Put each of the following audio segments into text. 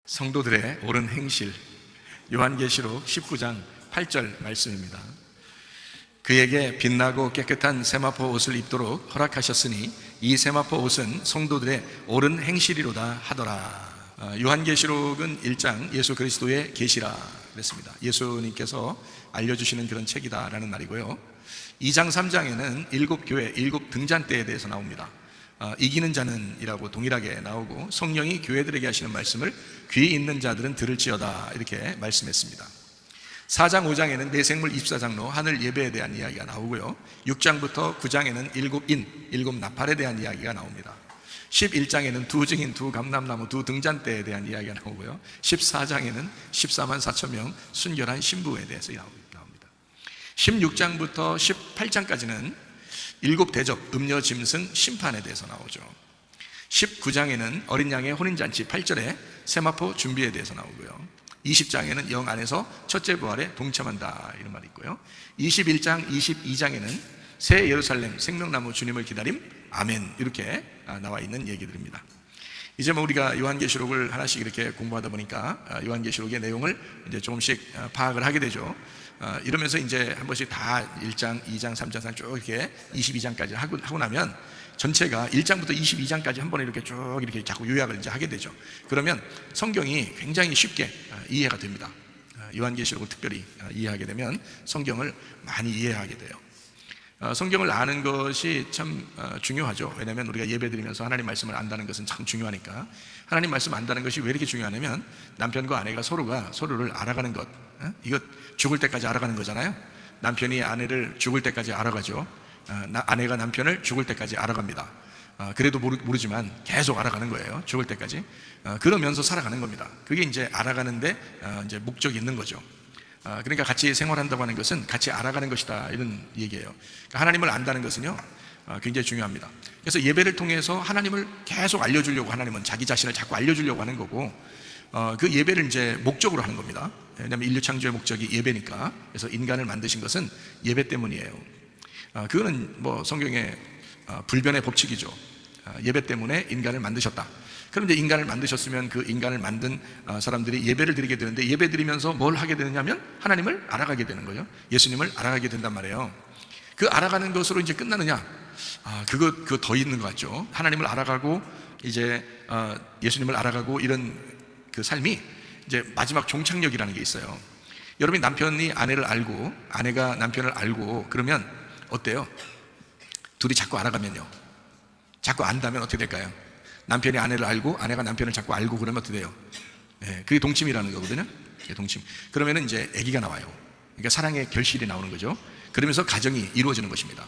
성도들의 옳은 행실, 요한계시록 19장 8절 말씀입니다. 그에게 빛나고 깨끗한 세마포 옷을 입도록 허락하셨으니 이 세마포 옷은 성도들의 옳은 행실이로다 하더라. 요한계시록은 1장 예수 그리스도의 계시라 그랬습니다. 예수님께서 알려주시는 그런 책이다라는 말이고요. 2장 3장에는 7교회 7등잔대에 대해서 나옵니다. 이기는 자는 이라고 동일하게 나오고, 성령이 교회들에게 하시는 말씀을 귀 있는 자들은 들을지어다 이렇게 말씀했습니다. 4장 5장에는 내생물 24장로 하늘 예배에 대한 이야기가 나오고요. 6장부터 9장에는 7인 7나팔에 대한 이야기가 나옵니다. 11장에는 두 증인 두 감람나무 두 등잔대에 대한 이야기가 나오고요. 14장에는 14만 4천 명 순결한 신부에 대해서 나옵니다. 16장부터 18장까지는 7대접 음녀 짐승 심판에 대해서 나오죠. 19장에는 어린 양의 혼인잔치 8절에 세마포 준비에 대해서 나오고요. 20장에는 영 안에서 첫째 부활에 동참한다 이런 말이 있고요. 21장 22장에는 새 예루살렘 생명나무 주님을 기다림 아멘 이렇게 나와 있는 얘기들입니다. 이제 우리가 요한계시록을 하나씩 이렇게 공부하다 보니까 요한계시록의 내용을 이제 조금씩 파악을 하게 되죠. 이러면서 이제 한 번씩 다 1장, 2장, 3장, 4장 쭉 이렇게 22장까지 하고 나면 전체가 1장부터 22장까지 한 번에 이렇게 쭉 이렇게 자꾸 요약을 이제 하게 되죠. 그러면 성경이 굉장히 쉽게 이해가 됩니다. 요한계시록을 특별히 이해하게 되면 성경을 많이 이해하게 돼요. 성경을 아는 것이 참 중요하죠. 왜냐하면 우리가 예배드리면서 하나님 말씀을 안다는 것은 참 중요하니까. 하나님 말씀 안다는 것이 왜 이렇게 중요하냐면 남편과 아내가 서로가 서로를 알아가는 것, 이거 죽을 때까지 알아가는 거잖아요. 남편이 아내를 죽을 때까지 알아가죠. 아내가 남편을 죽을 때까지 알아갑니다. 그래도 모르지만 계속 알아가는 거예요. 죽을 때까지. 그러면서 살아가는 겁니다. 그게 이제 알아가는데 이제 목적이 있는 거죠. 그러니까 같이 생활한다고 하는 것은 같이 알아가는 것이다 이런 얘기예요. 그러니까 하나님을 안다는 것은요 굉장히 중요합니다. 그래서 예배를 통해서 하나님을 계속 알려주려고, 하나님은 자기 자신을 자꾸 알려주려고 하는 거고, 그 예배를 이제 목적으로 하는 겁니다. 왜냐하면 인류 창조의 목적이 예배니까. 그래서 인간을 만드신 것은 예배 때문이에요. 그거는 뭐 성경의 불변의 법칙이죠. 예배 때문에 인간을 만드셨다. 그런데 인간을 만드셨으면 그 인간을 만든 사람들이 예배를 드리게 되는데, 예배 드리면서 뭘 하게 되느냐면 하나님을 알아가게 되는 거예요. 예수님을 알아가게 된단 말이에요. 그 알아가는 것으로 이제 끝나느냐? 그거 더 있는 것 같죠. 하나님을 알아가고 이제 예수님을 알아가고 이런 그 삶이 이제 마지막 종착역이라는 게 있어요. 여러분이 남편이 아내를 알고 아내가 남편을 알고 그러면 어때요? 둘이 자꾸 알아가면요, 자꾸 안다면 어떻게 될까요? 남편이 아내를 알고 아내가 남편을 자꾸 알고 그러면 어떻게 돼요? 그게 동침이라는 거거든요. 동침. 그러면 이제 아기가 나와요. 그러니까 사랑의 결실이 나오는 거죠. 그러면서 가정이 이루어지는 것입니다.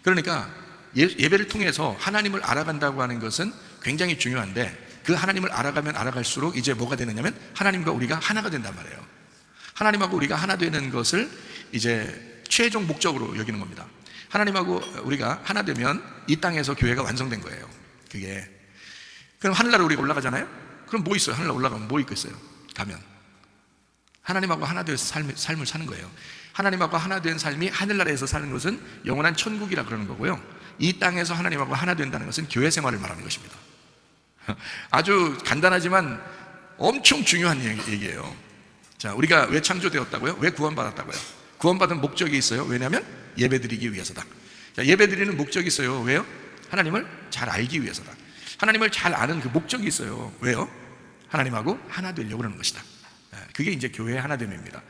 그러니까 예배를 통해서 하나님을 알아간다고 하는 것은 굉장히 중요한데, 그 하나님을 알아가면 알아갈수록 이제 뭐가 되느냐면 하나님과 우리가 하나가 된단 말이에요. 하나님하고 우리가 하나 되는 것을 이제 최종 목적으로 여기는 겁니다. 하나님하고 우리가 하나 되면 이 땅에서 교회가 완성된 거예요. 그게. 그럼 하늘나라로 우리가 올라가잖아요. 그럼 뭐 있어요? 하늘나라 올라가면 뭐 있겠어요? 가면 하나님하고 하나 되어서 삶을 사는 거예요. 하나님하고 하나 된 삶이 하늘나라에서 사는 것은 영원한 천국이라 그러는 거고요. 이 땅에서 하나님하고 하나 된다는 것은 교회 생활을 말하는 것입니다. 아주 간단하지만 엄청 중요한 얘기예요. 자, 우리가 왜 창조되었다고요? 왜 구원받았다고요? 구원받은 목적이 있어요. 왜냐하면 예배드리기 위해서다. 자, 예배드리는 목적이 있어요. 왜요? 하나님을 잘 알기 위해서다. 하나님을 잘 아는 그 목적이 있어요. 왜요? 하나님하고 하나 되려고 하는 것이다. 그게 이제 교회의 하나됨입니다.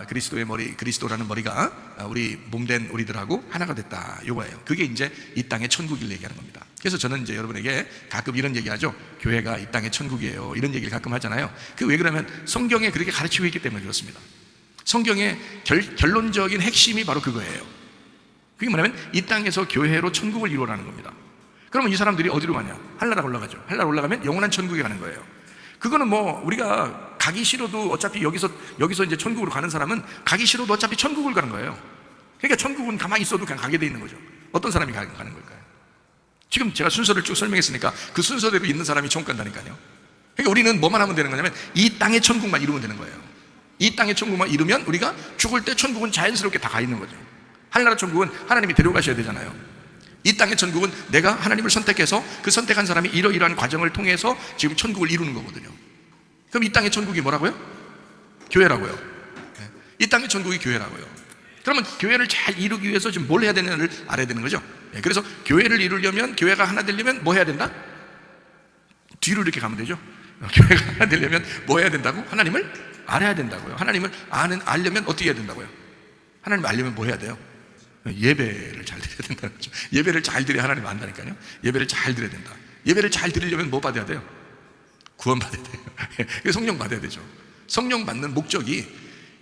그리스도의 머리, 그리스도라는 머리가 우리 몸된 우리들하고 하나가 됐다, 요거예요. 그게 이제 이 땅의 천국을 얘기하는 겁니다. 그래서 저는 이제 여러분에게 가끔 이런 얘기하죠. 교회가 이 땅의 천국이에요, 이런 얘기를 가끔 하잖아요. 그 왜 그러면 성경에 그렇게 가르치고 있기 때문에 그렇습니다. 성경의 결론적인 핵심이 바로 그거예요. 그게 뭐냐면 이 땅에서 교회로 천국을 이루어라는 겁니다. 그러면 이 사람들이 어디로 가냐? 하늘나라 올라가죠. 하늘나라 올라가면 영원한 천국에 가는 거예요. 그거는 뭐 우리가 가기 싫어도 어차피 여기서 이제 천국으로 가는 사람은 가기 싫어도 어차피 천국을 가는 거예요. 그러니까 천국은 가만히 있어도 그냥 가게 돼 있는 거죠. 어떤 사람이 가는 걸까요? 지금 제가 순서를 쭉 설명했으니까 그 순서대로 있는 사람이 천국 간다니까요. 그러니까 우리는 뭐만 하면 되는 거냐면 이 땅의 천국만 이루면 되는 거예요. 이 땅의 천국만 이루면 우리가 죽을 때 천국은 자연스럽게 다 가 있는 거죠. 하늘나라 천국은 하나님이 데려가셔야 되잖아요. 이 땅의 천국은 내가 하나님을 선택해서 그 선택한 사람이 이러이러한 과정을 통해서 지금 천국을 이루는 거거든요. 그럼 이 땅의 천국이 뭐라고요? 교회라고요. 이 땅의 천국이 교회라고요. 그러면 교회를 잘 이루기 위해서 지금 뭘 해야 되는지를 알아야 되는 거죠. 그래서 교회를 이루려면, 교회가 하나 되려면 뭐 해야 된다? 뒤로 이렇게 가면 되죠. 교회가 하나 되려면 뭐 해야 된다고? 하나님을 알아야 된다고요. 하나님을 알려면 어떻게 해야 된다고요? 하나님을 알려면 뭐 해야 돼요? 예배를 잘 드려야 된다는 거죠. 예배를 잘 드려야 하나님을 안다니까요. 예배를 잘 드려야 된다. 예배를 잘 드리려면 뭐 받아야 돼요? 구원 받아야 돼요. 성령 받아야 되죠. 성령 받는 목적이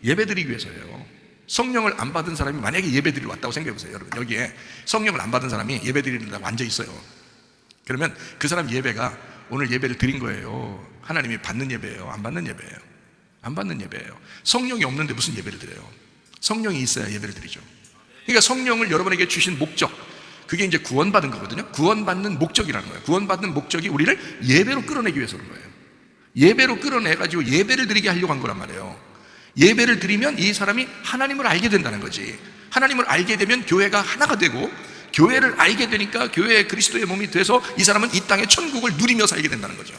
예배 드리기 위해서예요. 성령을 안 받은 사람이 만약에 예배 드리러 왔다고 생각해 보세요. 여러분, 여기에 성령을 안 받은 사람이 예배 드리는다고 앉아 있어요. 그러면 그 사람 예배가 오늘 예배를 드린 거예요. 하나님이 받는 예배예요? 안 받는 예배예요? 안 받는 예배예요. 성령이 없는데 무슨 예배를 드려요? 성령이 있어야 예배를 드리죠. 그러니까 성령을 여러분에게 주신 목적, 그게 이제 구원받은 거거든요. 구원받는 목적이라는 거예요. 구원받는 목적이 우리를 예배로 끌어내기 위해서 그런 거예요. 예배로 끌어내가지고 예배를 드리게 하려고 한 거란 말이에요. 예배를 드리면 이 사람이 하나님을 알게 된다는 거지. 하나님을 알게 되면 교회가 하나가 되고, 교회를 알게 되니까 교회의 그리스도의 몸이 돼서 이 사람은 이 땅의 천국을 누리며 살게 된다는 거죠.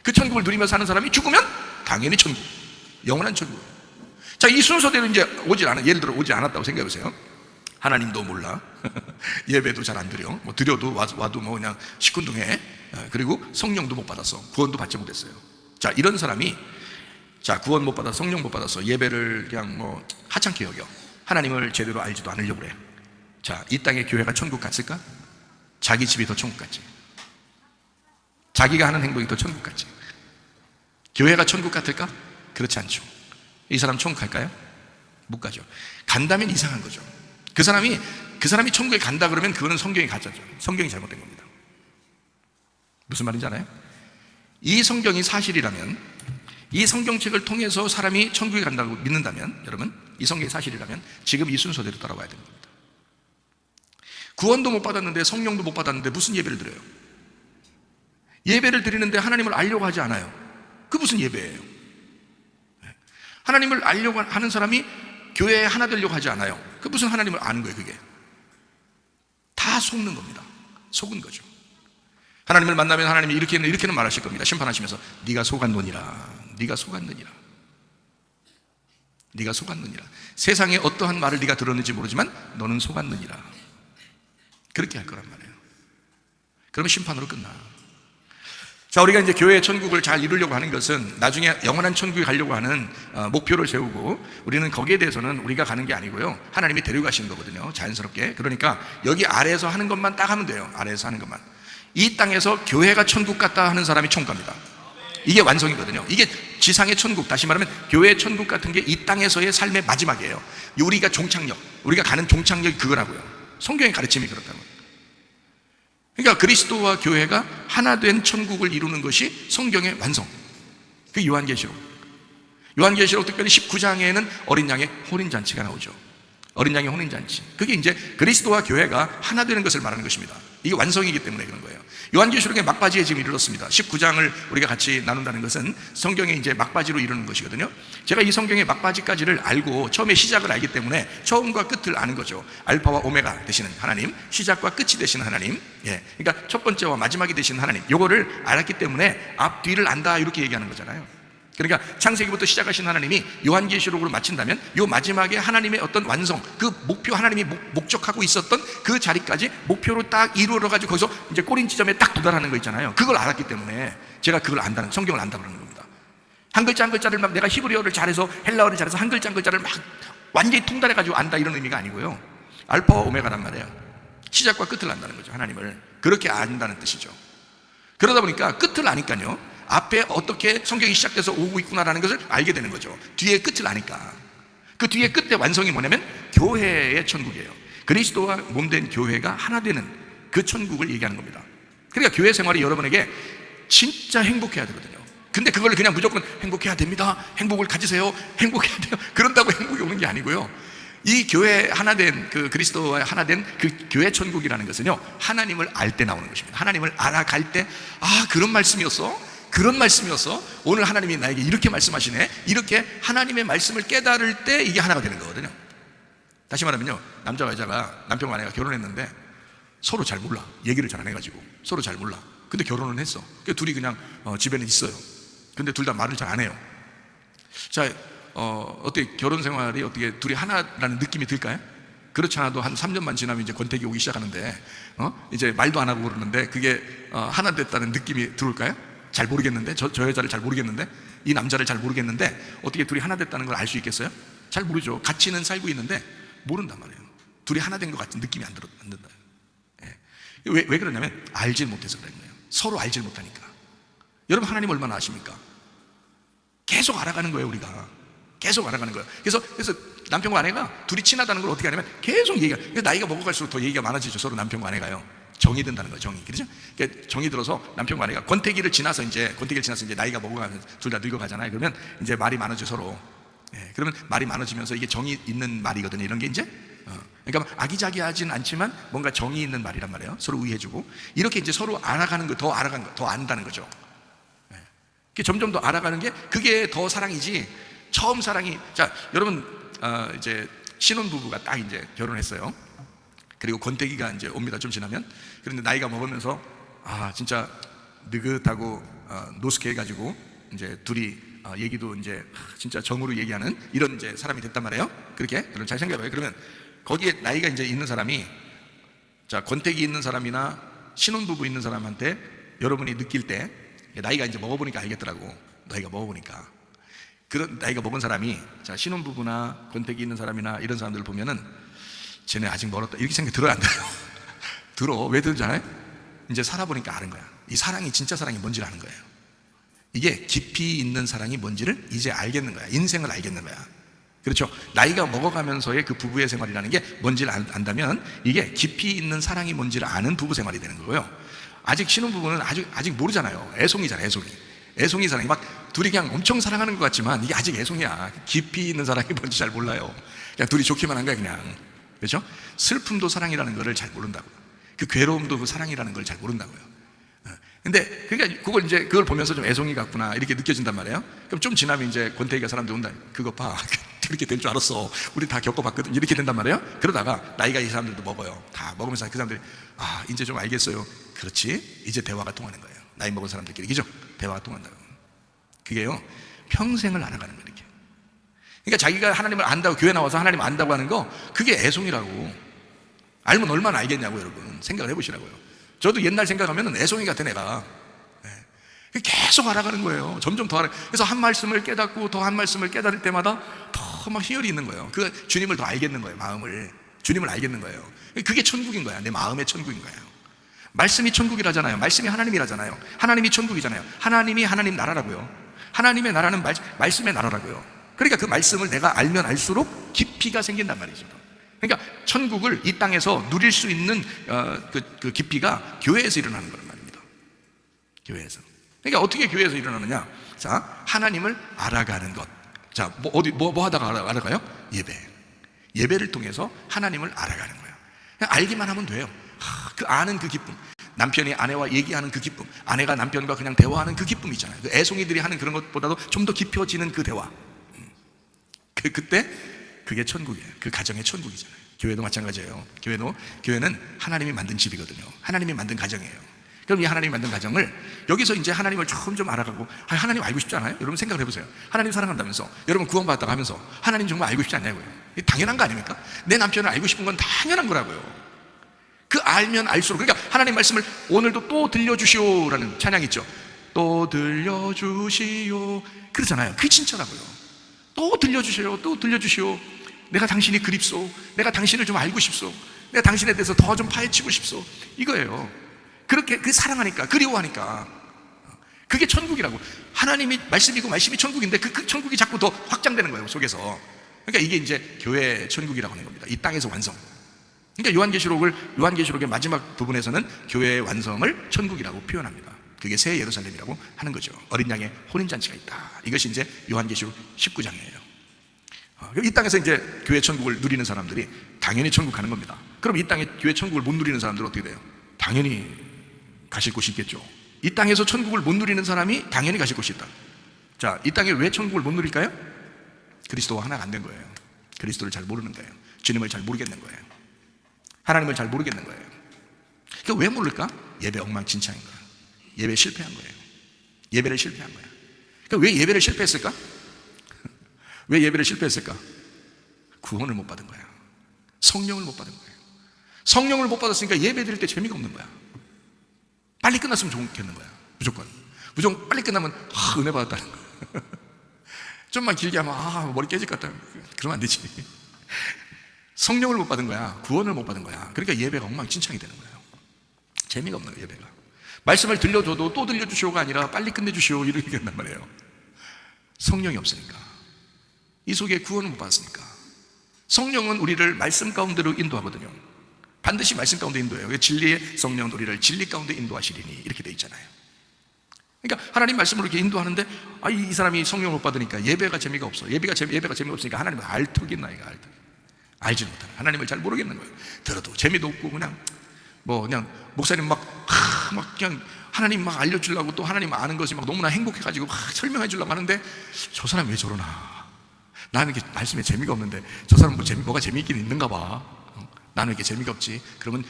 그 천국을 누리며 사는 사람이 죽으면 당연히 천국, 영원한 천국. 자, 이 순서대로 이제 예를 들어 오지 않았다고 생각해 보세요. 하나님도 몰라. 예배도 잘 안 드려. 뭐 드려도 와도 뭐 그냥 시큰둥해. 그리고 성령도 못 받았어. 구원도 받지 못했어요. 자, 이런 사람이, 자, 구원 못 받아, 성령 못 받아서 예배를 그냥 뭐 하찮게 여겨. 하나님을 제대로 알지도 않으려고 그래. 자, 이 땅의 교회가 천국 같을까? 자기 집이 더 천국 같지. 자기가 하는 행동이 더 천국 같지. 교회가 천국 같을까? 그렇지 않죠. 이 사람 천국 갈까요? 못 가죠. 간다면 이상한 거죠. 그 사람이 천국에 간다 그러면 그거는 성경이 가짜죠. 성경이 잘못된 겁니다. 무슨 말인지 알아요? 이 성경이 사실이라면, 이 성경책을 통해서 사람이 천국에 간다고 믿는다면, 여러분, 이 성경이 사실이라면 지금 이 순서대로 따라와야 되는 겁니다. 구원도 못 받았는데, 성령도 못 받았는데 무슨 예배를 드려요? 예배를 드리는데 하나님을 알려고 하지 않아요. 그 무슨 예배예요? 하나님을 알려고 하는 사람이 교회에 하나 되려고 하지 않아요. 그 무슨 하나님을 아는 거예요? 그게 다 속는 겁니다. 속은 거죠. 하나님을 만나면 하나님이 이렇게는 말하실 겁니다. 심판하시면서 네가 속았느니라, 네가 속았느니라, 네가 속았느니라. 세상에 어떠한 말을 네가 들었는지 모르지만 너는 속았느니라. 그렇게 할 거란 말이에요. 그러면 심판으로 끝나. 자, 우리가 이제 교회의 천국을 잘 이루려고 하는 것은 나중에 영원한 천국에 가려고 하는 목표를 세우고, 우리는 거기에 대해서는 우리가 가는 게 아니고요, 하나님이 데려가시는 거거든요. 자연스럽게. 그러니까 여기 아래에서 하는 것만 딱 하면 돼요. 아래에서 하는 것만. 이 땅에서 교회가 천국 같다 하는 사람이 천국 갑니다. 이게 완성이거든요. 이게 지상의 천국, 다시 말하면 교회의 천국 같은 게 이 땅에서의 삶의 마지막이에요. 우리가 종착역, 우리가 가는 종착역이 그거라고요. 성경의 가르침이 그렇다고요. 그러니까 그리스도와 교회가 하나 된 천국을 이루는 것이 성경의 완성. 그 요한계시록 특별히 19장에는 어린 양의 혼인잔치가 나오죠. 어린 양의 혼인잔치. 그게 이제 그리스도와 교회가 하나 되는 것을 말하는 것입니다. 이게 완성이기 때문에 그런 거예요. 요한계시록의 막바지에 지금 이르렀습니다. 19장을 우리가 같이 나눈다는 것은 성경의 이제 막바지로 이루는 것이거든요. 제가 이 성경의 막바지까지를 알고 처음에 시작을 알기 때문에 처음과 끝을 아는 거죠. 알파와 오메가 되시는 하나님, 시작과 끝이 되시는 하나님, 그러니까 첫 번째와 마지막이 되시는 하나님, 요거를 알았기 때문에 앞 뒤를 안다, 이렇게 얘기하는 거잖아요. 그러니까 창세기부터 시작하신 하나님이 요한계시록으로 마친다면 요 마지막에 하나님의 어떤 완성, 그 목표, 하나님이 목적하고 있었던 그 자리까지 목표로 딱 이루어가지고 거기서 이제 꼬린 지점에 딱 도달하는 거 있잖아요. 그걸 알았기 때문에 제가 그걸 안다는, 성경을 안다 그러는 겁니다. 한 글자 한 글자를 막 내가 히브리어를 잘해서 헬라어를 잘해서 한 글자 한 글자를 막 완전히 통달해가지고 안다, 이런 의미가 아니고요. 알파와 오메가란 말이에요. 시작과 끝을 안다는 거죠. 하나님을 그렇게 안다는 뜻이죠. 그러다 보니까 끝을 아니까요, 앞에 어떻게 성경이 시작돼서 오고 있구나라는 것을 알게 되는 거죠. 뒤에 끝을 아니까. 그 뒤에 끝의 완성이 뭐냐면 교회의 천국이에요. 그리스도와 몸된 교회가 하나 되는 그 천국을 얘기하는 겁니다. 그러니까 교회 생활이 여러분에게 진짜 행복해야 되거든요. 근데 그걸 그냥 무조건 행복해야 됩니다, 행복을 가지세요, 행복해야 돼요, 그런다고 행복이 오는 게 아니고요. 이 교회 하나 된, 그 그리스도와 하나 된 그 교회 천국이라는 것은요, 하나님을 알 때 나오는 것입니다. 하나님을 알아갈 때, 아, 그런 말씀이었어? 그런 말씀이었어? 오늘 하나님이 나에게 이렇게 말씀하시네? 이렇게 하나님의 말씀을 깨달을 때 이게 하나가 되는 거거든요. 다시 말하면요, 남자와 여자가, 남편과 아내가 결혼했는데 서로 잘 몰라. 얘기를 잘 안 해가지고 서로 잘 몰라. 근데 결혼은 했어. 그러니까 둘이 그냥 집에는 있어요. 근데 둘 다 말을 잘 안 해요. 자, 어떻게 결혼 생활이 어떻게 둘이 하나라는 느낌이 들까요? 그렇지 않아도 한 3년만 지나면 이제 권태기 오기 시작하는데, 이제 말도 안 하고 그러는데 그게 하나 됐다는 느낌이 들을까요? 잘 모르겠는데, 저 여자를 잘 모르겠는데, 이 남자를 잘 모르겠는데 어떻게 둘이 하나 됐다는 걸 알 수 있겠어요? 잘 모르죠. 같이는 살고 있는데 모른단 말이에요. 둘이 하나 된 것 같은 느낌이 안 든다. 예. 왜 그러냐면 알질 못해서 그런 거예요. 서로 알질 못하니까. 여러분, 하나님 얼마나 아십니까? 계속 알아가는 거예요. 우리가 계속 알아가는 거예요. 그래서 남편과 아내가 둘이 친하다는 걸 어떻게 하냐면 계속 얘기해요. 나이가 먹어갈수록 더 얘기가 많아지죠. 서로 남편과 아내가요. 정이 든다는 거예요. 정이. 그렇죠? 그러니까 정이 들어서 남편과 아내가 권태기를 지나서 이제 나이가 먹어가면서 둘 다 늙어가잖아요. 그러면 이제 말이 많아져 서로. 예, 그러면 말이 많아지면서 이게 정이 있는 말이거든요. 이런 게 이제 그러니까 아기자기하진 않지만 뭔가 정이 있는 말이란 말이에요. 서로 의해주고 이렇게 이제 서로 알아가는 거, 더 알아가는 거, 더 안다는 거죠. 예. 점점 더 알아가는 게 그게 더 사랑이지. 처음 사랑이. 자, 여러분, 이제 신혼부부가 딱 이제 결혼했어요. 그리고 권태기가 이제 옵니다. 좀 지나면. 그런데 나이가 먹으면서 진짜 느긋하고 노숙해가지고 이제 둘이 얘기도 이제 진짜 정으로 얘기하는 이런 이제 사람이 됐단 말이에요. 그렇게 여러분 잘 생각해봐요. 그러면 거기에 나이가 이제 있는 사람이, 자, 권태기 있는 사람이나 신혼부부 있는 사람한테 여러분이 느낄 때 나이가 이제 먹어보니까 알겠더라고. 나이가 먹어보니까 그런 나이가 먹은 사람이, 자, 신혼부부나 권태기 있는 사람이나 이런 사람들을 보면은 쟤네 아직 멀었다 이렇게 생각이 들어야 안 돼요. 들어. 왜 들은지 알아요? 이제 살아보니까 아는 거야. 이 사랑이 진짜 사랑이 뭔지를 아는 거예요. 이게 깊이 있는 사랑이 뭔지를 이제 알겠는 거야. 인생을 알겠는 거야. 그렇죠? 나이가 먹어가면서의 그 부부의 생활이라는 게 뭔지를 안다면 이게 깊이 있는 사랑이 뭔지를 아는 부부 생활이 되는 거고요. 아직 신혼부부는 아직 모르잖아요. 애송이잖아요. 애송이 사랑이 막 둘이 그냥 엄청 사랑하는 것 같지만 이게 아직 애송이야. 깊이 있는 사랑이 뭔지 잘 몰라요. 그냥 둘이 좋기만 한 거야 그냥. 그렇죠? 슬픔도 사랑이라는 것을 잘 모른다고요. 그 괴로움도 그 사랑이라는 걸 잘 모른다고요. 근데 그러니까 그걸 보면서 좀 애송이 같구나 이렇게 느껴진단 말이에요. 그럼 좀 지나면 이제 권태기가 사람들 온다. 그거 봐. 그렇게 될 줄 알았어. 우리 다 겪어봤거든. 이렇게 된단 말이에요. 그러다가 나이가 이 사람들도 먹어요. 다 먹으면서 그 사람들이 이제 좀 알겠어요. 그렇지. 이제 대화가 통하는 거예요. 나이 먹은 사람들끼리. 그죠? 대화가 통한다고. 그게요, 평생을 알아가는 거예요. 이렇게. 그러니까 자기가 하나님을 안다고, 교회 나와서 하나님 안다고 하는 거, 그게 애송이라고. 알면 얼마나 알겠냐고. 여러분 생각을 해보시라고요. 저도 옛날 생각하면 애송이 같은 애가 계속 알아가는 거예요. 점점 더 알아. 그래서 한 말씀을 깨닫고 더 한 말씀을 깨달을 때마다 더 막 희열이 있는 거예요. 그 주님을 더 알겠는 거예요. 주님을 알겠는 거예요. 그게 천국인 거야. 내 마음의 천국인 거예요. 말씀이 천국이라잖아요. 말씀이 하나님이라잖아요. 하나님이 천국이잖아요. 하나님이 하나님 나라라고요. 하나님의 나라는 말씀의 나라라고요. 그러니까 그 말씀을 내가 알면 알수록 깊이가 생긴단 말이죠. 그러니까 천국을 이 땅에서 누릴 수 있는 그 깊이가 교회에서 일어나는 거란 말입니다. 교회에서. 그러니까 어떻게 교회에서 일어나느냐? 자, 하나님을 알아가는 것. 자, 뭐 하다가 알아가요? 예배를 통해서 하나님을 알아가는 거예요. 그냥 알기만 하면 돼요. 그 아는 그 기쁨, 남편이 아내와 얘기하는 그 기쁨, 아내가 남편과 그냥 대화하는 그 기쁨 있잖아요. 그 애송이들이 하는 그런 것보다도 좀 더 깊어지는 그 대화. 그때 그게 천국이에요. 그 가정의 천국이잖아요. 교회도 마찬가지예요. 교회는 하나님이 만든 집이거든요. 하나님이 만든 가정이에요. 그럼 이 하나님이 만든 가정을 여기서 이제 하나님을 좀 알아가고, 하나님 알고 싶지 않아요? 여러분 생각을 해보세요. 하나님 사랑한다면서, 여러분 구원받았다고 하면서 하나님 정말 알고 싶지 않냐고요. 당연한 거 아닙니까? 내 남편을 알고 싶은 건 당연한 거라고요. 그 알면 알수록. 그러니까 하나님 말씀을 오늘도 또 들려주시오라는 찬양 있죠. 또 들려주시오 그러잖아요. 그게 진짜라고요. 또 들려주시오. 내가 당신이 그립소. 내가 당신을 좀 알고 싶소. 내가 당신에 대해서 더 좀 파헤치고 싶소. 이거예요. 그렇게 사랑하니까, 그리워하니까. 그게 천국이라고. 하나님이 말씀이고 말씀이 천국인데 그 천국이 자꾸 더 확장되는 거예요, 속에서. 그러니까 이게 이제 교회 천국이라고 하는 겁니다. 이 땅에서 완성. 그러니까 요한계시록의 마지막 부분에서는 교회의 완성을 천국이라고 표현합니다. 그게 새 예루살렘이라고 하는 거죠. 어린 양의 혼인잔치가 있다. 이것이 이제 요한계시록 19장이에요. 이 땅에서 이제 교회 천국을 누리는 사람들이 당연히 천국 가는 겁니다. 그럼 이 땅에 교회 천국을 못 누리는 사람들은 어떻게 돼요? 당연히 가실 곳이 있겠죠. 이 땅에서 천국을 못 누리는 사람이 당연히 가실 곳이 있다. 자, 이 땅에 왜 천국을 못 누릴까요? 그리스도와 하나가 안 된 거예요. 그리스도를 잘 모르는 거예요. 주님을 잘 모르겠는 거예요. 하나님을 잘 모르겠는 거예요. 그러니까 왜 모를까? 예배 엉망진창인 거예요. 예배 실패한 거예요. 예배를 실패한 거예요. 왜 예배를 실패했을까? 왜 예배를 실패했을까? 구원을 못 받은 거야. 성령을 못 받은 거예요. 성령을 못 받았으니까 예배 드릴 때 재미가 없는 거야. 빨리 끝났으면 좋겠는 거야. 무조건 빨리 끝나면 은혜 받았다는 거야. 좀만 길게 하면 머리 깨질 것 같다. 그러면 안 되지. 성령을 못 받은 거야. 구원을 못 받은 거야. 그러니까 예배가 엉망진창이 되는 거예요. 재미가 없는 거예요. 예배가. 말씀을 들려줘도 또 들려주시오가 아니라 빨리 끝내주시오 이렇게 한단 말이에요. 성령이 없으니까. 이 속에 구원을 못 받았으니까. 성령은 우리를 말씀 가운데로 인도하거든요. 반드시 말씀 가운데 인도해요. 진리의 성령은 우리를 진리 가운데 인도하시리니 이렇게 돼 있잖아요. 그러니까 하나님 말씀으로 이렇게 인도하는데 이 사람이 성령을 못 받으니까 예배가 재미가 없어. 예배가 재미가 없으니까 하나님을 알턱 있나 이거 알턱. 알지 못하는 하나님을 잘 모르겠는 거예요. 들어도 재미도 없고 그냥 목사님 그냥 하나님 막 알려주려고 또 하나님 아는 것이 막 너무나 행복해가지고 막 설명해 주려고 하는데 저 사람 왜 저러나? 나는 이게 말씀에 재미가 없는데 저 사람 뭐가 재미있긴 있는가 봐. 나는 이게 재미가 없지. 그러면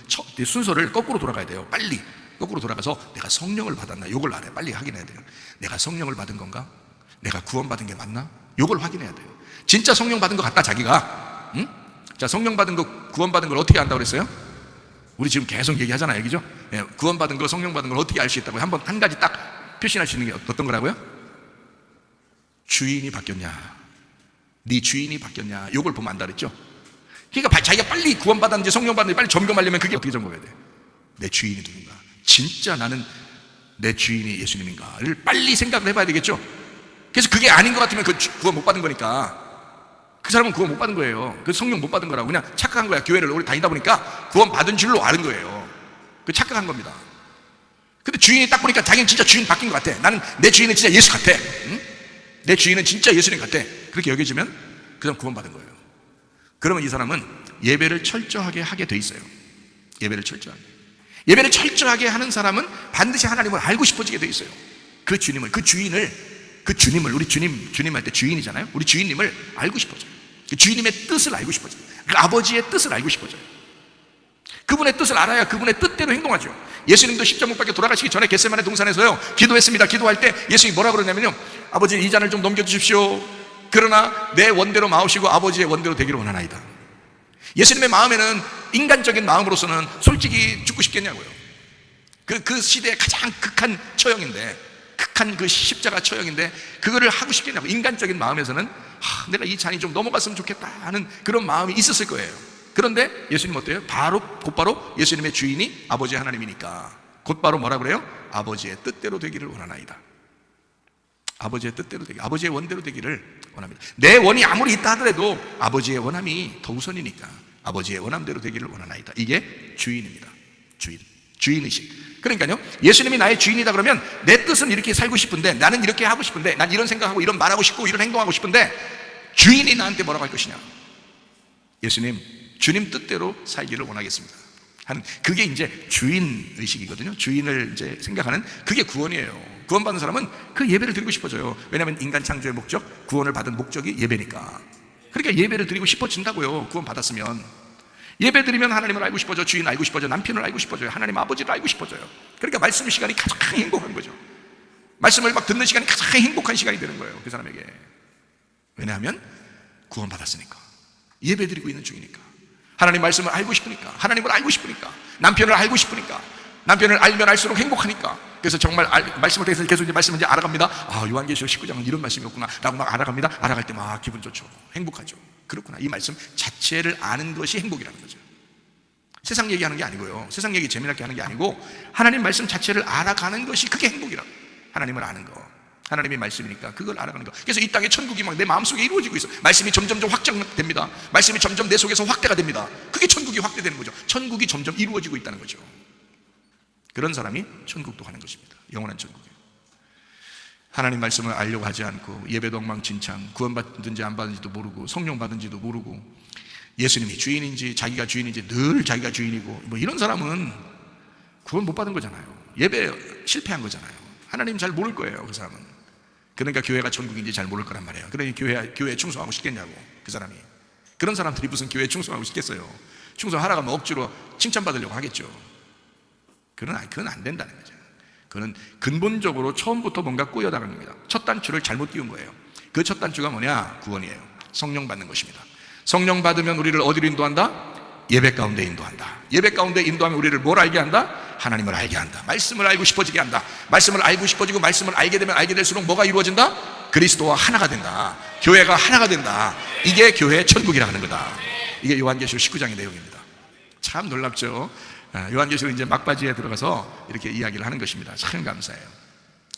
순서를 거꾸로 돌아가야 돼요. 빨리 거꾸로 돌아가서 내가 성령을 받았나? 요걸 알아야 빨리 확인해야 돼요. 내가 성령을 받은 건가? 내가 구원받은 게 맞나? 요걸 확인해야 돼요. 진짜 성령 받은 것 같다 자기가. 응? 자, 성령 받은 거 구원받은 걸 어떻게 안다고 그랬어요? 우리 지금 계속 얘기하잖아요. 그죠? 구원받은 거 성령 받은 걸 어떻게 알 수 있다고 한 가지 딱 표시할 수 있는 게 어떤 거라고요? 주인이 바뀌었냐? 네 주인이 바뀌었냐? 요걸 보면 안다 그랬죠? 그러니까 자기가 빨리 구원받았는지 성령 받았는지 빨리 점검하려면 그게 어떻게 점검해야 돼? 내 주인이 누군가? 진짜 나는 내 주인이 예수님인가를 빨리 생각을 해봐야 되겠죠? 그래서 그게 아닌 것 같으면 그 구원 못 받은 거니까 그 사람은 구원 못 받은 거예요. 그 성령 못 받은 거라고 그냥 착각한 거야. 교회를 오래 다니다 보니까 구원 받은 줄로 아는 거예요. 그 착각한 겁니다. 근데 주인이 딱 보니까 자기는 진짜 주인 바뀐 것 같아. 나는 내 주인은 진짜 예수 같아. 응? 내 주인은 진짜 예수님 같아. 그렇게 여겨지면 그 사람 구원 받은 거예요. 그러면 이 사람은 예배를 철저하게 하게 돼 있어요. 예배를 철저하게 하는 사람은 반드시 하나님을 알고 싶어지게 돼 있어요. 그 주님을 우리 주님 할 때 주인이잖아요. 우리 주인님을 알고 싶어져요. 그 주인님의 뜻을 알고 싶어져요. 그 아버지의 뜻을 알고 싶어져요. 그분의 뜻을 알아야 그분의 뜻대로 행동하죠. 예수님도 십자가 못 박혀 돌아가시기 전에 겟세마네 동산에서요 기도했습니다. 기도할 때 예수님이 뭐라 그러냐면요, 아버지 이 잔을 좀 넘겨주십시오. 그러나 내 원대로 마오시고 아버지의 원대로 되기를 원하나이다. 예수님의 마음에는 인간적인 마음으로서는 솔직히 죽고 싶겠냐고요. 그 시대의 가장 극한 처형인데, 극한 그 십자가 처형인데 그거를 하고 싶겠냐고. 인간적인 마음에서는 내가 이 잔이 좀 넘어갔으면 좋겠다 하는 그런 마음이 있었을 거예요. 그런데 예수님 어때요? 곧바로 예수님의 주인이 아버지 하나님이니까 곧바로 뭐라 그래요? 아버지의 뜻대로 되기를 원하나이다. 아버지의 뜻대로 되기, 아버지의 원대로 되기를 원합니다. 내 원이 아무리 있다 하더라도 아버지의 원함이 더 우선이니까 아버지의 원함대로 되기를 원하나이다. 이게 주인입니다. 주인의식. 그러니까요, 예수님이 나의 주인이다 그러면 내 뜻은 이렇게 살고 싶은데, 나는 이렇게 하고 싶은데, 난 이런 생각하고 이런 말하고 싶고 이런 행동하고 싶은데 주인이 나한테 뭐라고 할 것이냐? 예수님, 주님 뜻대로 살기를 원하겠습니다 하는, 그게 이제 주인의식이거든요. 주인을 이제 생각하는, 그게 구원이에요. 구원받은 사람은 그 예배를 드리고 싶어져요. 왜냐하면 인간 창조의 목적, 구원을 받은 목적이 예배니까. 그러니까 예배를 드리고 싶어진다고요. 구원 받았으면 예배 드리면 하나님을 알고 싶어져, 주인 알고 싶어져, 남편을 알고 싶어져요, 하나님 아버지를 알고 싶어져요. 그러니까 말씀 시간이 가장 행복한 거죠. 말씀을 막 듣는 시간이 가장 행복한 시간이 되는 거예요, 그 사람에게. 왜냐하면 구원 받았으니까, 예배 드리고 있는 중이니까, 하나님 말씀을 알고 싶으니까, 하나님을 알고 싶으니까, 남편을 알고 싶으니까, 남편을 알면 알수록 행복하니까. 그래서 정말 말씀을 통해서 계속 이제 말씀을 이제 알아갑니다. 요한계시록 19장은 이런 말씀이었구나 라고 막 알아갑니다. 알아갈 때 막 기분 좋죠. 행복하죠. 그렇구나, 이 말씀 자체를 아는 것이 행복이라는 거죠. 세상 얘기하는 게 아니고요, 세상 얘기 재미나게 하는 게 아니고 하나님 말씀 자체를 알아가는 것이 그게 행복이라고. 하나님을 아는 거, 하나님의 말씀이니까 그걸 알아가는 거. 그래서 이 땅에 천국이 막 내 마음속에 이루어지고 있어. 말씀이 점점 확장됩니다. 말씀이 점점 내 속에서 확대가 됩니다. 그게 천국이 확대되는 거죠. 천국이 점점 이루어지고 있다는 거죠. 그런 사람이 천국도 가는 것입니다. 영원한 천국이에요. 하나님 말씀을 알려고 하지 않고 예배도 엉망진창, 구원 받든지 안 받은지도 모르고 성령 받은지도 모르고 예수님이 주인인지 자기가 주인인지 늘 자기가 주인이고 뭐 이런 사람은 구원 못 받은 거잖아요. 예배 실패한 거잖아요. 하나님 잘 모를 거예요, 그 사람은. 그러니까 교회가 천국인지 잘 모를 거란 말이에요. 그러니 교회에 충성하고 싶겠냐고, 그 사람이. 그런 사람들이 무슨 교회에 충성하고 싶겠어요. 충성하라고 하면 억지로 칭찬받으려고 하겠죠. 그건 안 된다는 거죠. 그는 근본적으로 처음부터 뭔가 꾸려나간 겁니다. 첫 단추를 잘못 끼운 거예요. 그 첫 단추가 뭐냐? 구원이에요. 성령 받는 것입니다. 성령 받으면 우리를 어디로 인도한다? 예배 가운데 인도한다. 예배 가운데 인도하면 우리를 뭘 알게 한다? 하나님을 알게 한다. 말씀을 알고 싶어지게 한다. 말씀을 알고 싶어지고 말씀을 알게 되면 알게 될수록 뭐가 이루어진다? 그리스도와 하나가 된다. 교회가 하나가 된다. 이게 교회의 천국이라 하는 거다. 이게 요한계시록 19장의 내용입니다. 참 놀랍죠? 요한계시록 이제 막바지에 들어가서 이렇게 이야기를 하는 것입니다. 참 감사해요.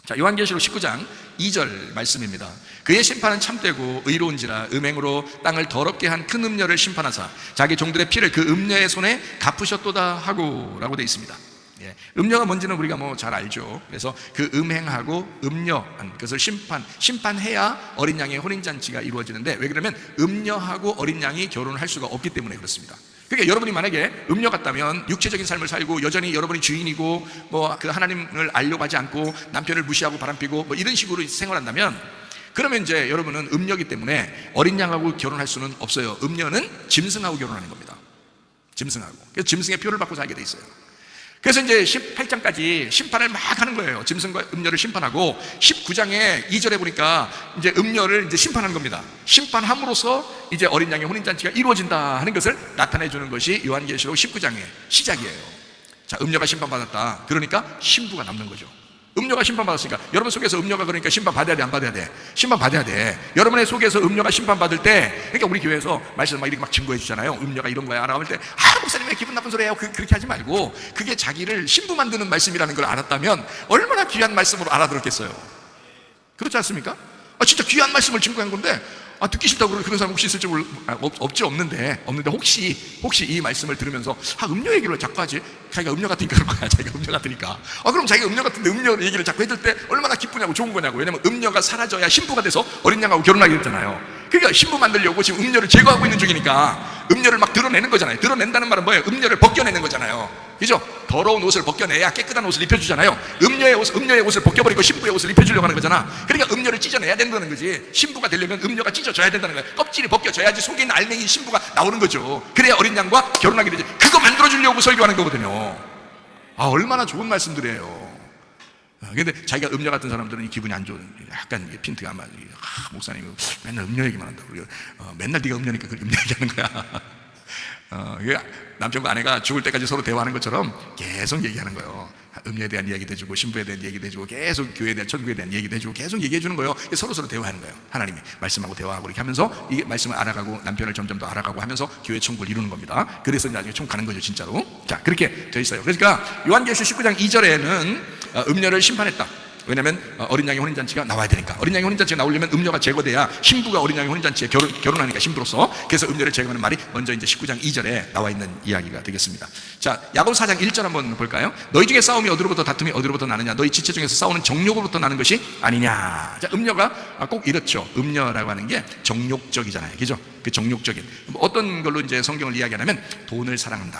자, 요한계시록 19장 2절 말씀입니다. 그의 심판은 참되고 의로운지라 음행으로 땅을 더럽게 한 큰 음녀를 심판하사 자기 종들의 피를 그 음녀의 손에 갚으셨도다 하고 라고 되어 있습니다. 예, 음녀가 뭔지는 우리가 뭐 잘 알죠. 그래서 그 음행하고 음녀, 그것을 심판해야 어린 양의 혼인잔치가 이루어지는데, 왜 그러면 음녀하고 어린 양이 결혼을 할 수가 없기 때문에 그렇습니다. 그러니까 여러분이 만약에 음녀 같다면 육체적인 삶을 살고 여전히 여러분이 주인이고 뭐 그 하나님을 알려고 하지 않고 남편을 무시하고 바람피고 뭐 이런 식으로 생활한다면, 그러면 이제 여러분은 음녀이기 때문에 어린 양하고 결혼할 수는 없어요. 음녀는 짐승하고 결혼하는 겁니다. 짐승하고. 그래서 짐승의 표를 받고 살게 돼 있어요. 그래서 이제 18장까지 심판을 막 하는 거예요. 짐승과 음녀를 심판하고 19장에 2절에 보니까 이제 음녀를 이제 심판한 겁니다. 심판함으로써 이제 어린 양의 혼인잔치가 이루어진다 하는 것을 나타내 주는 것이 요한계시록 19장의 시작이에요. 자, 음녀가 심판받았다. 그러니까 신부가 남는 거죠. 음녀가 심판받았으니까 여러분 속에서 음녀가 그러니까 심판받아야 돼, 안 받아야 돼? 심판받아야 돼. 여러분의 속에서 음녀가 심판받을 때, 그러니까 우리 교회에서 말씀 막 이렇게 막 증거해 주잖아요. 음녀가 이런 거야 라고 할 때, 목사님 왜 기분 나쁜 소리 해요? 그렇게 하지 말고, 그게 자기를 신부 만드는 말씀이라는 걸 알았다면 얼마나 귀한 말씀으로 알아들었겠어요. 그렇지 않습니까? 진짜 귀한 말씀을 증거한 건데, 듣기 싫다고 그런 사람 혹시 있을지 없는데 혹시 이 말씀을 들으면서 음녀 얘기를 왜 자꾸 하지? 자기가 음녀 같으니까 그런 거야. 자기가 음녀 같으니까. 그럼 자기가 음녀 같은데 음녀 얘기를 자꾸 해줄 때 얼마나 기쁘냐고, 좋은 거냐고. 왜냐면 음녀가 사라져야 신부가 돼서 어린 양하고 결혼하게 됐잖아요. 그러니까 신부 만들려고 지금 음녀를 제거하고 있는 중이니까 음녀를 막 드러내는 거잖아요. 드러낸다는 말은 뭐예요? 음녀를 벗겨내는 거잖아요. 그죠? 더러운 옷을 벗겨내야 깨끗한 옷을 입혀주잖아요. 음녀의 옷을 벗겨버리고 신부의 옷을 입혀주려고 하는 거잖아. 그러니까 음녀를 찢어내야 된다는 거지. 신부가 되려면 음녀가 찢어져야 된다는 거예요. 껍질이 벗겨져야지 속에 있는 알맹이 신부가 나오는 거죠. 그래야 어린 양과 결혼하게 되지. 그거 만들어주려고 설교하는 거거든요. 얼마나 좋은 말씀들이에요. 근데 자기가 음녀 같은 사람들은 이 기분이 안 좋은, 약간 핀트가 아마 목사님 맨날 음녀 얘기만 한다고. 맨날 네가 음녀니까 그 음녀 얘기하는 거야. 남편과 아내가 죽을 때까지 서로 대화하는 것처럼 계속 얘기하는 거예요. 음녀에 대한 이야기도 해주고 신부에 대한 얘기도 해주고 계속 교회에 대한, 천국에 대한 얘기도 해주고 계속 얘기해 주는 거예요. 서로 대화하는 거예요. 하나님이 말씀하고 대화하고 이렇게 하면서 이 말씀을 알아가고 남편을 점점 더 알아가고 하면서 교회 천국을 이루는 겁니다. 그래서 나중에 천국 가는 거죠, 진짜로. 자, 그렇게 되어 있어요. 그러니까 요한계시록 19장 2절에는 음녀를 심판했다. 왜냐하면 어린 양의 혼인잔치가 나와야 되니까. 어린 양의 혼인잔치가 나오려면 음녀가 제거돼야 신부가 어린 양의 혼인잔치에 결혼하니까, 신부로서. 그래서 음녀를 제거하는 말이 먼저 이제 19장 2절에 나와 있는 이야기가 되겠습니다. 자, 야고보 4장 1절 한번 볼까요? 너희 중에 싸움이 어디로부터, 다툼이 어디로부터 나느냐? 너희 지체 중에서 싸우는 정욕으로부터 나는 것이 아니냐? 자, 음녀가 꼭 이렇죠. 음녀라고 하는 게 정욕적이잖아요. 그죠? 그 정욕적인. 어떤 걸로 이제 성경을 이야기하냐면 돈을 사랑한다.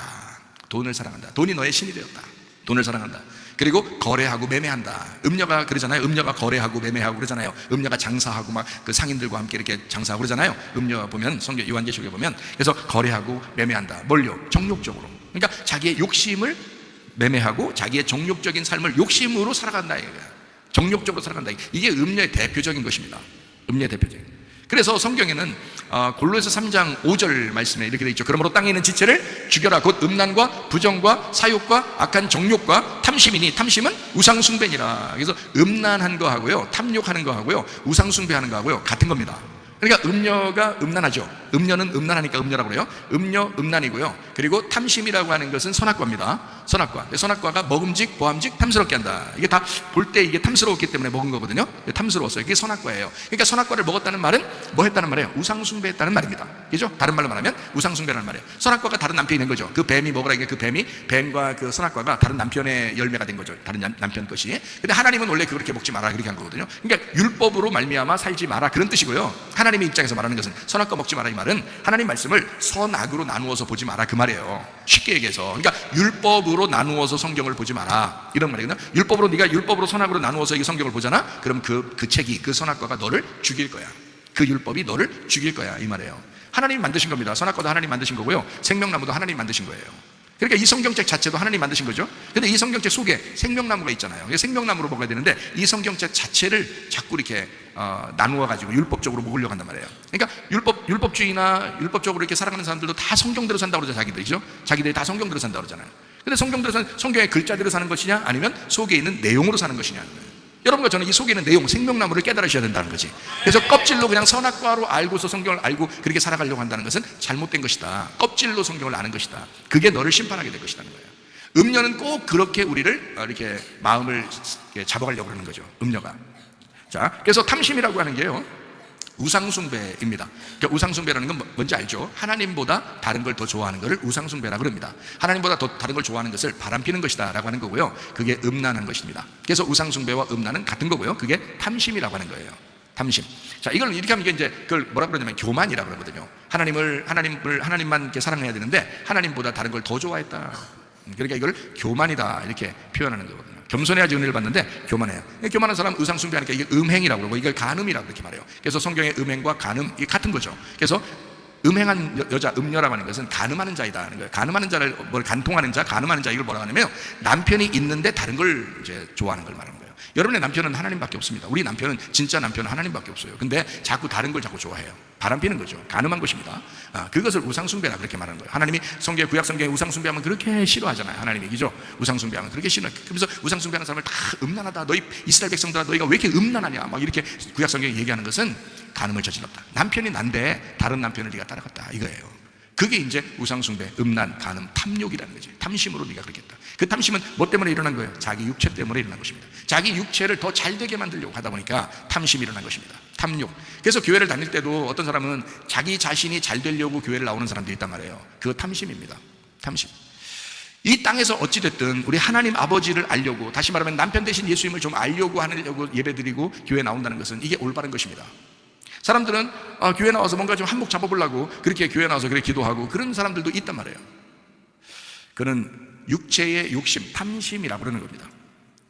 돈을 사랑한다. 돈이 너의 신이 되었다. 돈을 사랑한다. 그리고 거래하고 매매한다. 음녀가 그러잖아요. 음녀가 거래하고 매매하고 그러잖아요. 음녀가 장사하고 막 그 상인들과 함께 이렇게 장사하고 그러잖아요. 음녀 보면 성경 요한계시록에 보면, 그래서 거래하고 매매한다. 뭘요? 정욕적으로. 그러니까 자기의 욕심을 매매하고 자기의 정욕적인 삶을 욕심으로 살아간다 이거야. 정욕적으로 살아간다. 이게 음녀의 대표적인 것입니다. 음녀의 대표적인. 그래서 성경에는 골로새서 3장 5절 말씀에 이렇게 되어 있죠. 그러므로 땅에 있는 지체를 죽여라. 곧 음란과 부정과 사욕과 악한 정욕과 탐심이니, 탐심은 우상숭배니라. 그래서 음란한 거 하고요, 탐욕하는 거 하고요, 우상숭배하는 거 하고요 같은 겁니다. 그러니까 음녀가 음란하죠. 음녀는 음란하니까 음녀라고 그래요. 음녀 음란이고요. 그리고 탐심이라고 하는 것은 선악과입니다. 선악과가 먹음직, 보암직, 탐스럽게 한다. 이게 다 볼 때 이게 탐스러웠기 때문에 먹은 거거든요. 탐스러웠어요. 이게 선악과예요. 그러니까 선악과를 먹었다는 말은 뭐 했다는 말이에요? 우상숭배했다는 말입니다. 그죠? 다른 말로 말하면 우상숭배라는 말이에요. 선악과가 다른 남편이 된 거죠. 그 뱀이 먹으라. 이게 그 뱀과 그 선악과가 다른 남편의 열매가 된 거죠. 다른 남편 것이. 근데 하나님은 원래 그렇게 먹지 마라 그렇게 한 거거든요. 그러니까 율법으로 말미암아 살지 마라 그런 뜻이고요. 하나님의 입장에서 말하는 것은 선악과 먹지 마라 이 말은 하나님 말씀을 선악으로 나누어서 보지 마라 그 말이에요. 쉽게 얘기해서. 그러니까 율법으로 나누어서 성경을 보지 마라 이런 말이거든요. 네가 율법으로 선악으로 나누어서 이 성경을 보잖아. 그럼 그 책이, 그 선악과가 너를 죽일 거야. 그 율법이 너를 죽일 거야 이 말이에요. 하나님이 만드신 겁니다. 선악과도 하나님이 만드신 거고요, 생명나무도 하나님이 만드신 거예요. 그러니까 이 성경책 자체도 하나님 만드신 거죠. 근데 이 성경책 속에 생명나무가 있잖아요. 생명나무로 먹어야 되는데 이 성경책 자체를 자꾸 이렇게 나누어 가지고 율법적으로 먹으려고 한단 말이에요. 그러니까 율법주의나 율법적으로 이렇게 살아가는 사람들도 다 성경대로 산다고 그러죠. 자기들이죠. 자기들이 다 성경대로 산다고 그러잖아요. 근데 성경의 글자대로 사는 것이냐, 아니면 속에 있는 내용으로 사는 것이냐. 여러분과 저는 이 속에 있는 내용, 생명나무를 깨달으셔야 된다는 거지. 그래서 껍질로 그냥 선악과로 알고서 성경을 알고 그렇게 살아가려고 한다는 것은 잘못된 것이다. 껍질로 성경을 아는 것이다. 그게 너를 심판하게 될 것이라는 거예요. 음녀는 꼭 그렇게 우리를 이렇게 마음을 잡아가려고 하는 거죠. 음녀가. 자, 그래서 탐심이라고 하는 게요, 우상숭배입니다. 그러니까 우상숭배라는 건 뭔지 알죠? 하나님보다 다른 걸 더 좋아하는 것을 우상숭배라고 합니다. 하나님보다 더 다른 걸 좋아하는 것을 바람피는 것이다 라고 하는 거고요, 그게 음란한 것입니다. 그래서 우상숭배와 음란은 같은 거고요, 그게 탐심이라고 하는 거예요. 탐심. 자, 이걸 이렇게 하면 이제 그걸 뭐라 그러냐면 교만이라고 그러거든요. 하나님만 이렇게 사랑해야 되는데 하나님보다 다른 걸 더 좋아했다. 그러니까 이걸 교만이다 이렇게 표현하는 거거든요. 겸손해야지 은혜를 받는데 교만해요. 교만한 사람은 의상숭배하니까 이게 음행이라고 그러고 이걸 간음이라고 그렇게 말해요. 그래서 성경의 음행과 간음 이 같은 거죠. 그래서 음행한 여자, 음녀라고 하는 것은 간음하는 자이다 하는 거예요. 간음하는 자를 뭘 간통하는 자, 간음하는 자, 이걸 뭐라고 하냐면 남편이 있는데 다른 걸 이제 좋아하는 걸 말하는 거예요. 여러분의 남편은 하나님밖에 없습니다. 우리 남편은, 진짜 남편은 하나님밖에 없어요. 근데 자꾸 다른 걸 자꾸 좋아해요. 바람피는 거죠. 간음한 것입니다. 그것을 우상숭배라 그렇게 말하는 거예요. 하나님이 구약 성경에 우상숭배하면 그렇게 싫어하잖아요. 하나님이, 그죠? 우상숭배하면 그렇게 싫어해요. 그래서 우상숭배하는 사람을 다 음란하다, 너희 이스라엘 백성들아 너희가 왜 이렇게 음란하냐 막 이렇게 구약 성경에 얘기하는 것은 간음을 저질렀다. 남편이 난데 다른 남편을 네가 따라갔다 이거예요. 그게 이제 우상숭배, 음란, 간음, 탐욕이라는 거지. 탐심으로 네가 그렇게 했다. 그 탐심은 뭐 때문에 일어난 거예요? 자기 육체 때문에 일어난 것입니다. 자기 육체를 더 잘되게 만들려고 하다 보니까 탐심이 일어난 것입니다. 탐욕. 그래서 교회를 다닐 때도 어떤 사람은 자기 자신이 잘 되려고 교회를 나오는 사람들이 있단 말이에요. 그거 탐심입니다. 탐심. 이 땅에서 어찌됐든 우리 하나님 아버지를 알려고, 다시 말하면 남편 대신 예수님을 좀 알려고 하려고 예배드리고 교회에 나온다는 것은 이게 올바른 것입니다. 사람들은 교회 나와서 뭔가 좀 한몫 잡아보려고 그렇게 교회 나와서 그렇게 기도하고 그런 사람들도 있단 말이에요. 그는 육체의 욕심, 탐심이라고 그러는 겁니다.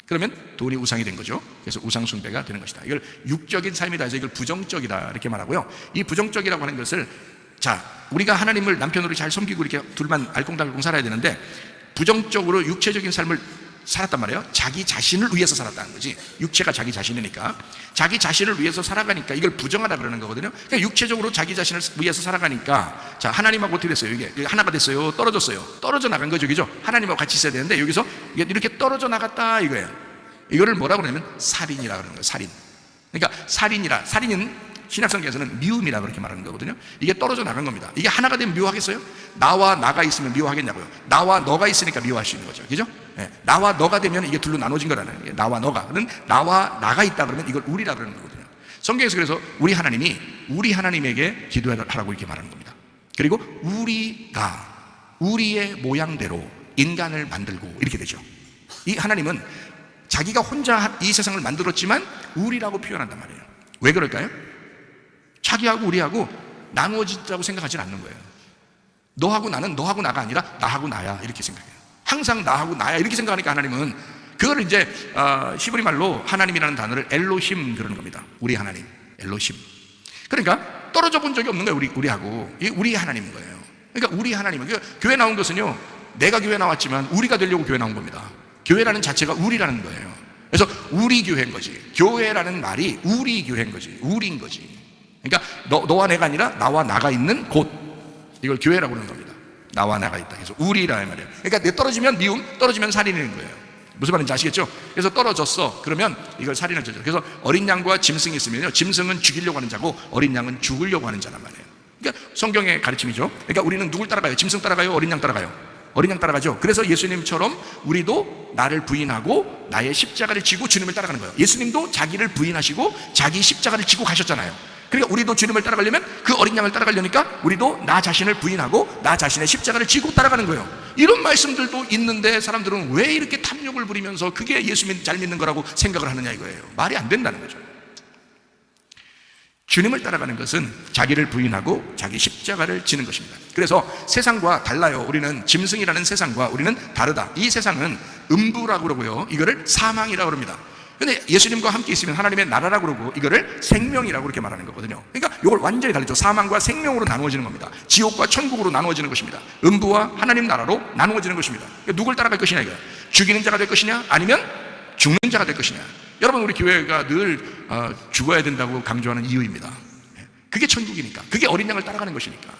그러면 돈이 우상이 된 거죠. 그래서 우상숭배가 되는 것이다. 이걸 육적인 삶이다 해서 이걸 부정적이다 이렇게 말하고요, 이 부정적이라고 하는 것을, 자, 우리가 하나님을 남편으로 잘 섬기고 이렇게 둘만 알콩달콩 살아야 되는데 부정적으로 육체적인 삶을 살았단 말이에요. 자기 자신을 위해서 살았다는 거지. 육체가 자기 자신이니까 자기 자신을 위해서 살아가니까 이걸 부정하다 그러는 거거든요. 그러니까 육체적으로 자기 자신을 위해서 살아가니까, 자, 하나님하고 어떻게 됐어요? 이게 하나가 됐어요? 떨어졌어요? 떨어져 나간 거죠, 그죠? 하나님하고 같이 있어야 되는데 여기서 이렇게 떨어져 나갔다 이거예요. 이거를 뭐라고 그러냐면 살인이라고 그러는 거예요. 살인. 그러니까 살인은 신약성경에서는 미움이라고 그렇게 말하는 거거든요. 이게 떨어져 나간 겁니다. 이게 하나가 되면 미워하겠어요? 나와 나가 있으면 미워하겠냐고요. 나와 너가 있으니까 미워할 수 있는 거죠, 그죠? 네. 나와 너가 되면 이게 둘로 나눠진 거라는 거예요. 나와 너가. 그는 나와 나가 있다 그러면 이걸 우리라 그러는 거거든요. 성경에서 그래서 우리 하나님이 우리 하나님에게 기도하라고 이렇게 말하는 겁니다. 그리고 우리가 우리의 모양대로 인간을 만들고 이렇게 되죠. 이 하나님은 자기가 혼자 이 세상을 만들었지만 우리라고 표현한단 말이에요. 왜 그럴까요? 자기하고 우리하고 나누어지자고 생각하지 않는 거예요. 너하고 나는 너하고 나가 아니라 나하고 나야 이렇게 생각해요. 항상 나하고 나야 이렇게 생각하니까 하나님은 그걸 이제 히브리 말로 하나님이라는 단어를 엘로힘 그러는 겁니다. 우리 하나님, 엘로힘. 그러니까 떨어져 본 적이 없는 거예요. 우리하고. 이게 우리 하나님인 거예요. 그러니까 우리 하나님은, 그러니까 교회 나온 것은요, 내가 교회 나왔지만 우리가 되려고 교회 나온 겁니다. 교회라는 자체가 우리라는 거예요. 그래서 우리 교회인 거지. 교회라는 말이 우리 교회인 거지. 우리인 거지. 그러니까 너와 내가 아니라 나와 나가 있는 곳, 이걸 교회라고 그러는 겁니다. 나와 나가 있다. 그래서 우리라 말이에요. 그러니까 내 떨어지면 미움, 떨어지면 살인인 거예요. 무슨 말인지 아시겠죠? 그래서 떨어졌어. 그러면 이걸 살인을 저져. 그래서 어린 양과 짐승이 있으면요, 짐승은 죽이려고 하는 자고 어린 양은 죽으려고 하는 자란 말이에요. 그러니까 성경의 가르침이죠. 그러니까 우리는 누굴 따라가요? 짐승 따라가요? 어린 양 따라가요? 어린 양 따라가죠. 그래서 예수님처럼 우리도 나를 부인하고 나의 십자가를 지고 주님을 따라가는 거예요. 예수님도 자기를 부인하시고 자기 십자가를 지고 가셨잖아요. 그러니까 우리도 주님을 따라가려면 그 어린 양을 따라가려니까 우리도 나 자신을 부인하고 나 자신의 십자가를 지고 따라가는 거예요. 이런 말씀들도 있는데 사람들은 왜 이렇게 탐욕을 부리면서 그게 예수 잘 믿는 거라고 생각을 하느냐 이거예요. 말이 안 된다는 거죠. 주님을 따라가는 것은 자기를 부인하고 자기 십자가를 지는 것입니다. 그래서 세상과 달라요. 우리는 짐승이라는 세상과 우리는 다르다. 이 세상은 음부라고 그러고요, 이거를 사망이라고 합니다. 근데 예수님과 함께 있으면 하나님의 나라라고 그러고 이거를 생명이라고 그렇게 말하는 거거든요. 그러니까 이걸 완전히 다르죠. 사망과 생명으로 나누어지는 겁니다. 지옥과 천국으로 나누어지는 것입니다. 음부와 하나님 나라로 나누어지는 것입니다. 그러니까 누굴 따라갈 것이냐 이거예요. 죽이는 자가 될 것이냐 아니면 죽는 자가 될 것이냐. 여러분, 우리 교회가 늘 죽어야 된다고 강조하는 이유입니다. 그게 천국이니까, 그게 어린 양을 따라가는 것이니까.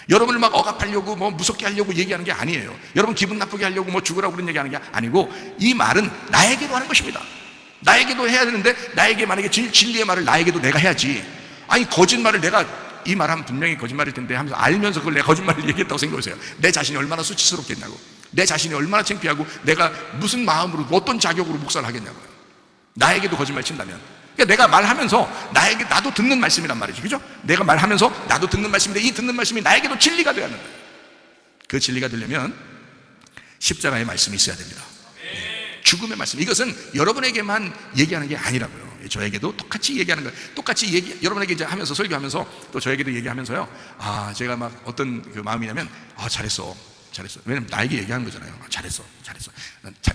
여러분을 막 억압하려고 뭐 무섭게 하려고 얘기하는 게 아니에요. 여러분 기분 나쁘게 하려고 뭐 죽으라고 그런 얘기하는 게 아니고, 이 말은 나에게도 하는 것입니다. 나에게도 해야 되는데, 나에게 만약에 진리의 말을 나에게도 내가 해야지. 아니, 거짓말을 내가 이 말하면 분명히 거짓말일 텐데 하면서 알면서 그걸 내가 거짓말을 얘기했다고 생각해보세요. 내 자신이 얼마나 수치스럽겠냐고, 내 자신이 얼마나 창피하고, 내가 무슨 마음으로 어떤 자격으로 목사를 하겠냐고요. 나에게도 거짓말 친다면. 그러니까 내가 말하면서 나도 듣는 말씀이란 말이죠. 그죠? 내가 말하면서 나도 듣는 말씀인데, 이 듣는 말씀이 나에게도 진리가 되어야 하는 거예요. 그 진리가 되려면 십자가의 말씀이 있어야 됩니다. 죽음의 말씀. 이것은 여러분에게만 얘기하는 게 아니라고요. 저에게도 똑같이 얘기하는 거예요. 똑같이 여러분에게 이제 하면서, 설교하면서 또 저에게도 얘기하면서요. 제가 막 어떤 그 마음이냐면, 잘했어. 왜냐면 나에게 얘기하는 거잖아요. 잘했어.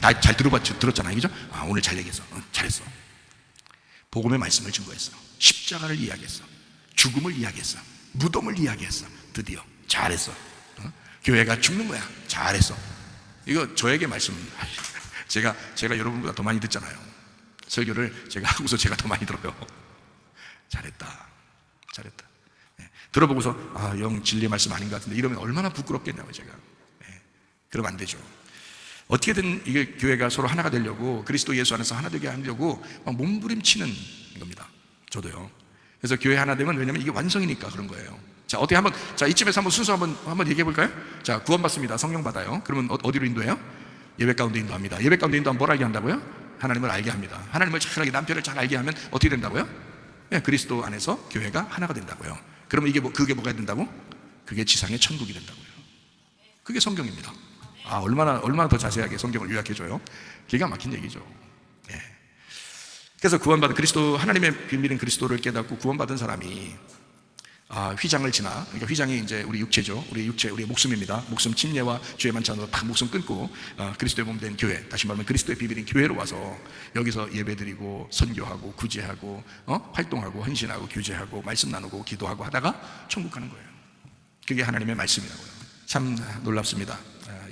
나 잘 들었잖아요. 그죠? 오늘 잘 얘기했어. 잘했어. 복음의 말씀을 증거했어. 십자가를 이야기했어. 죽음을 이야기했어. 무덤을 이야기했어. 드디어 잘했어. 교회가 죽는 거야. 잘했어. 이거 저에게 말씀. 제가 여러분보다 더 많이 듣잖아요. 설교를 제가 하고서 제가 더 많이 들어요. 잘했다. 네. 들어보고서 영 진리의 말씀 아닌 것 같은데, 이러면 얼마나 부끄럽겠냐고 제가. 네. 그러면 안 되죠. 어떻게든 이게 교회가 서로 하나가 되려고, 그리스도 예수 안에서 하나 되게 하려고 막 몸부림치는 겁니다. 저도요. 그래서 교회 하나 되면, 왜냐면 이게 완성이니까 그런 거예요. 자, 어떻게 한번, 이쯤에서 한번 순서 한번 얘기해 볼까요? 자, 구원받습니다. 성령 받아요. 그러면 어디로 인도해요? 예배 가운데 인도합니다. 예배 가운데 인도하면 뭘 알게 한다고요? 하나님을 알게 합니다. 하나님을 잘 알게, 남편을 잘 알게 하면 어떻게 된다고요? 네, 그리스도 안에서 교회가 하나가 된다고요. 그러면 그게 뭐가 된다고? 그게 지상의 천국이 된다고요. 그게 성경입니다. 얼마나 더 자세하게 성경을 요약해줘요. 기가 막힌 얘기죠. 예. 그래서 구원받은 그리스도, 하나님의 비밀인 그리스도를 깨닫고 구원받은 사람이 휘장을 지나, 그러니까 휘장이 이제 우리 육체죠. 우리 육체, 우리의 목숨입니다. 목숨 침례와 죄의 만찬으로 다 목숨 끊고 그리스도의 몸 된 교회, 다시 말하면 그리스도의 비밀인 교회로 와서 여기서 예배드리고 선교하고 구제하고 활동하고 헌신하고 교제하고 말씀 나누고 기도하고 하다가 천국 가는 거예요. 그게 하나님의 말씀이라고요. 참 놀랍습니다.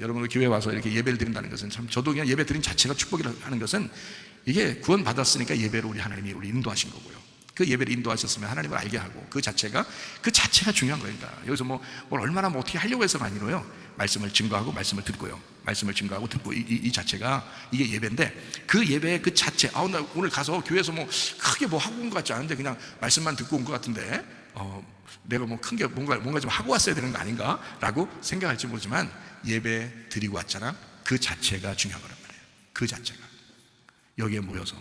여러분, 교회 와서 이렇게 예배를 드린다는 것은, 참 저도 그냥 예배 드린 자체가 축복이라고 하는 것은, 이게 구원 받았으니까 예배로 하나님이 우리 인도하신 거고요. 그 예배를 인도하셨으면 하나님을 알게 하고, 그 자체가 중요한 거니까. 여기서 뭘 얼마나 어떻게 하려고 해서가 아니로요. 말씀을 증거하고 말씀을 듣고요. 말씀을 증거하고 듣고, 이 자체가 이게 예배인데, 그 예배의 그 자체, 나 오늘 가서 교회에서 크게 하고 온 것 같지 않은데 그냥 말씀만 듣고 온 것 같은데, 내가 큰 게 뭔가 좀 하고 왔어야 되는 거 아닌가? 라고 생각할지 모르지만, 예배 드리고 왔잖아. 그 자체가 중요한 거란 말이에요. 그 자체가. 여기에 모여서,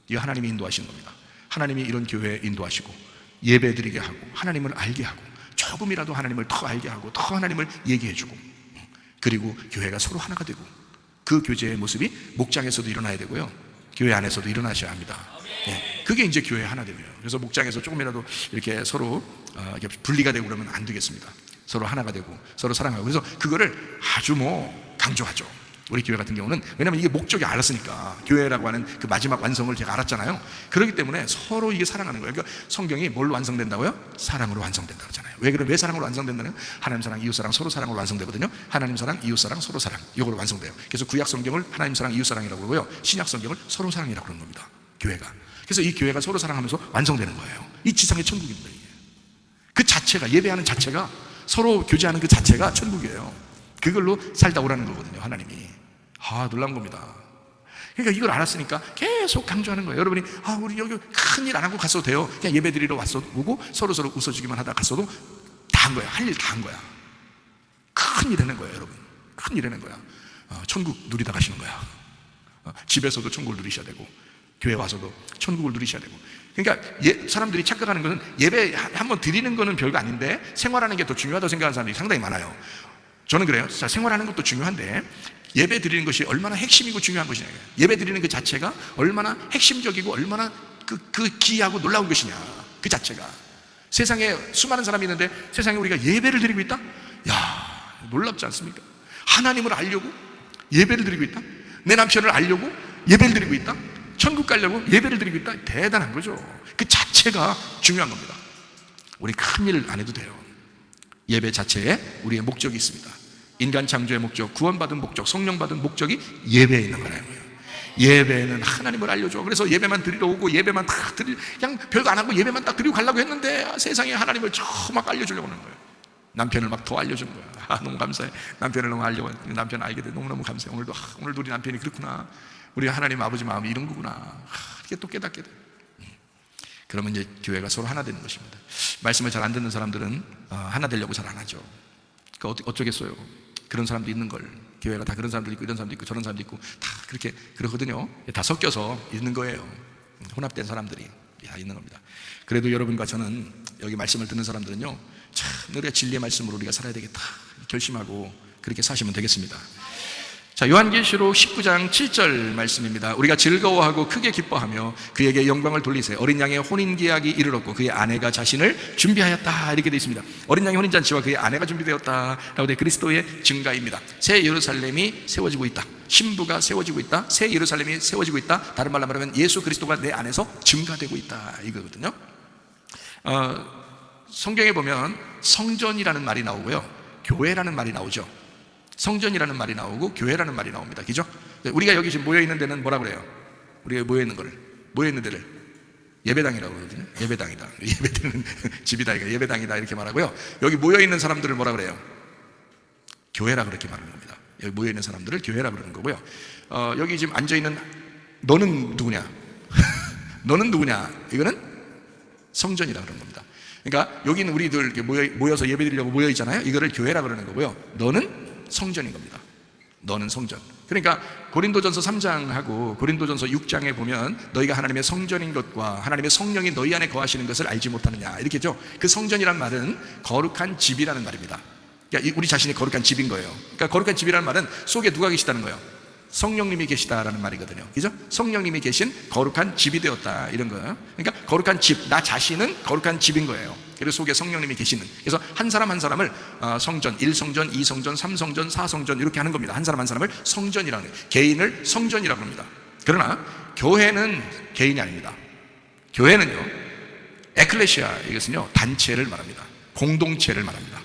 이거 하나님이 인도하시는 겁니다. 하나님이 이런 교회에 인도하시고 예배 드리게 하고 하나님을 알게 하고 조금이라도 하나님을 더 알게 하고 더 하나님을 얘기해 주고, 그리고 교회가 서로 하나가 되고, 그 교제의 모습이 목장에서도 일어나야 되고요, 교회 안에서도 일어나셔야 합니다. 네, 그게 이제 교회 하나 되면. 그래서 목장에서 조금이라도 이렇게 서로 이렇게 분리가 되고 그러면 안 되겠습니다. 서로 하나가 되고 서로 사랑하고. 그래서 그거를 아주 강조하죠. 우리 교회 같은 경우는, 왜냐하면 이게 목적이 알았으니까, 교회라고 하는 그 마지막 완성을 제가 알았잖아요. 그렇기 때문에 서로 이게 사랑하는 거예요. 그러니까 성경이 뭘로 완성된다고요? 사랑으로 완성된다고 하잖아요. 왜 사랑으로 완성된다는? 하나님 사랑, 이웃 사랑, 서로 사랑으로 완성되거든요. 하나님 사랑, 이웃 사랑, 서로 사랑, 이걸로 완성돼요. 그래서 구약 성경을 하나님 사랑, 이웃 사랑이라고 그러고요, 신약 성경을 서로 사랑이라고 그러는 겁니다. 교회가. 그래서 이 교회가 서로 사랑하면서 완성되는 거예요. 이 지상의 천국입니다. 이게. 그 자체가, 예배하는 자체가, 서로 교제하는 그 자체가 천국이에요. 그걸로 살다 오라는 거거든요, 하나님이. 놀라운 겁니다. 그러니까 이걸 알았으니까 계속 강조하는 거예요. 여러분이 우리 여기 큰일 안 하고 갔어도 돼요. 그냥 예배 드리러 왔어도 서로 웃어주기만 하다 갔어도 다 한 거야. 할 일 다 한 거야. 큰일 해낸 거야, 여러분. 큰일 해낸 거야. 천국 누리다 가시는 거야. 집에서도 천국을 누리셔야 되고, 교회 와서도 천국을 누리셔야 되고. 그러니까 사람들이 착각하는 것은, 예배 한번 드리는 거는 별거 아닌데 생활하는 게 더 중요하다고 생각하는 사람들이 상당히 많아요. 저는 그래요. 생활하는 것도 중요한데 예배 드리는 것이 얼마나 핵심이고 중요한 것이냐. 예배 드리는 그 자체가 얼마나 핵심적이고 얼마나 그 기이하고 놀라운 것이냐. 그 자체가. 세상에 수많은 사람이 있는데 세상에 우리가 예배를 드리고 있다? 놀랍지 않습니까? 하나님을 알려고 예배를 드리고 있다? 내 남편을 알려고 예배를 드리고 있다? 천국 가려고 예배를 드리고 있다. 대단한 거죠. 그 자체가 중요한 겁니다. 우리 큰일 안 해도 돼요. 예배 자체에 우리의 목적이 있습니다. 인간 창조의 목적, 구원받은 목적, 성령 받은 목적이 예배에 있는 거라고요. 예배는 하나님을 알려줘. 그래서 예배만 드리러 오고 예배만 딱 그냥 별거 안 하고 예배만 딱 드리고 가려고 했는데 세상에 하나님을 막 알려주려고 하는 거예요. 남편을 막 더 알려주는 거야. 너무 감사해. 남편을 너무 알려고 남편 알게 돼 너무너무 감사해. 오늘도 우리 남편이 그렇구나. 우리 하나님 아버지 마음이 이런 거구나. 이렇게 또 깨닫게 돼. 그러면 이제 교회가 서로 하나 되는 것입니다. 말씀을 잘 안 듣는 사람들은 하나 되려고 잘 안 하죠. 그러니까 어쩌겠어요. 그런 사람도 있는 걸. 교회가 다 그런 사람도 있고 이런 사람도 있고 저런 사람도 있고 다 그렇게 그러거든요. 다 섞여서 있는 거예요. 혼합된 사람들이 다 있는 겁니다. 그래도 여러분과 저는 여기 말씀을 듣는 사람들은요, 참 우리가 진리의 말씀으로 우리가 살아야 되겠다 결심하고 그렇게 사시면 되겠습니다. 자, 요한계시록 19장 7절 말씀입니다. 우리가 즐거워하고 크게 기뻐하며 그에게 영광을 돌리세요. 어린 양의 혼인계약이 이르렀고 그의 아내가 자신을 준비하였다. 이렇게 되어 있습니다. 어린 양의 혼인잔치와 그의 아내가 준비되었다 라고 되 그리스도의 증가입니다. 새 예루살렘이 세워지고 있다. 신부가 세워지고 있다. 새 예루살렘이 세워지고 있다. 다른 말로 말하면 예수 그리스도가 내 안에서 증가되고 있다, 이거거든요. 성경에 보면 성전이라는 말이 나오고요, 교회라는 말이 나오죠. 성전이라는 말이 나오고 교회라는 말이 나옵니다. 그죠? 우리가 여기 지금 모여있는 데는 뭐라 그래요? 우리가 모여있는 데를 예배당이라고 그러거든요. 예배당이다. 예배당은 집이다, 이거 예배당이다 이렇게 말하고요. 여기 모여있는 사람들을 뭐라 그래요? 교회라 그렇게 말하는 겁니다. 여기 모여있는 사람들을 교회라 그러는 거고요. 여기 지금 앉아있는 너는 누구냐? 너는 누구냐? 이거는 성전이라 그러는 겁니다. 그러니까 여기는 우리들 이렇게 모여서 예배드리려고 모여있잖아요. 이거를 교회라 그러는 거고요. 너는 성전인 겁니다. 너는 성전. 그러니까 고린도전서 3장하고 고린도전서 6장에 보면 너희가 하나님의 성전인 것과 하나님의 성령이 너희 안에 거하시는 것을 알지 못하느냐, 이렇게죠. 그 성전이란 말은 거룩한 집이라는 말입니다. 그러니까 우리 자신이 거룩한 집인 거예요. 그러니까 거룩한 집이라는 말은 속에 누가 계시다는 거예요? 성령님이 계시다라는 말이거든요. 그죠? 성령님이 계신 거룩한 집이 되었다, 이런 거예요. 그러니까 거룩한 집, 나 자신은 거룩한 집인 거예요. 그래서 속에 성령님이 계시는. 그래서 한 사람 한 사람을 성전, 1성전, 2성전, 3성전, 4성전 이렇게 하는 겁니다. 한 사람 한 사람을 성전이라는 거예요. 개인을 성전이라고 합니다. 그러나 교회는 개인이 아닙니다. 교회는요, 에클레시아, 이것은요 단체를 말합니다. 공동체를 말합니다.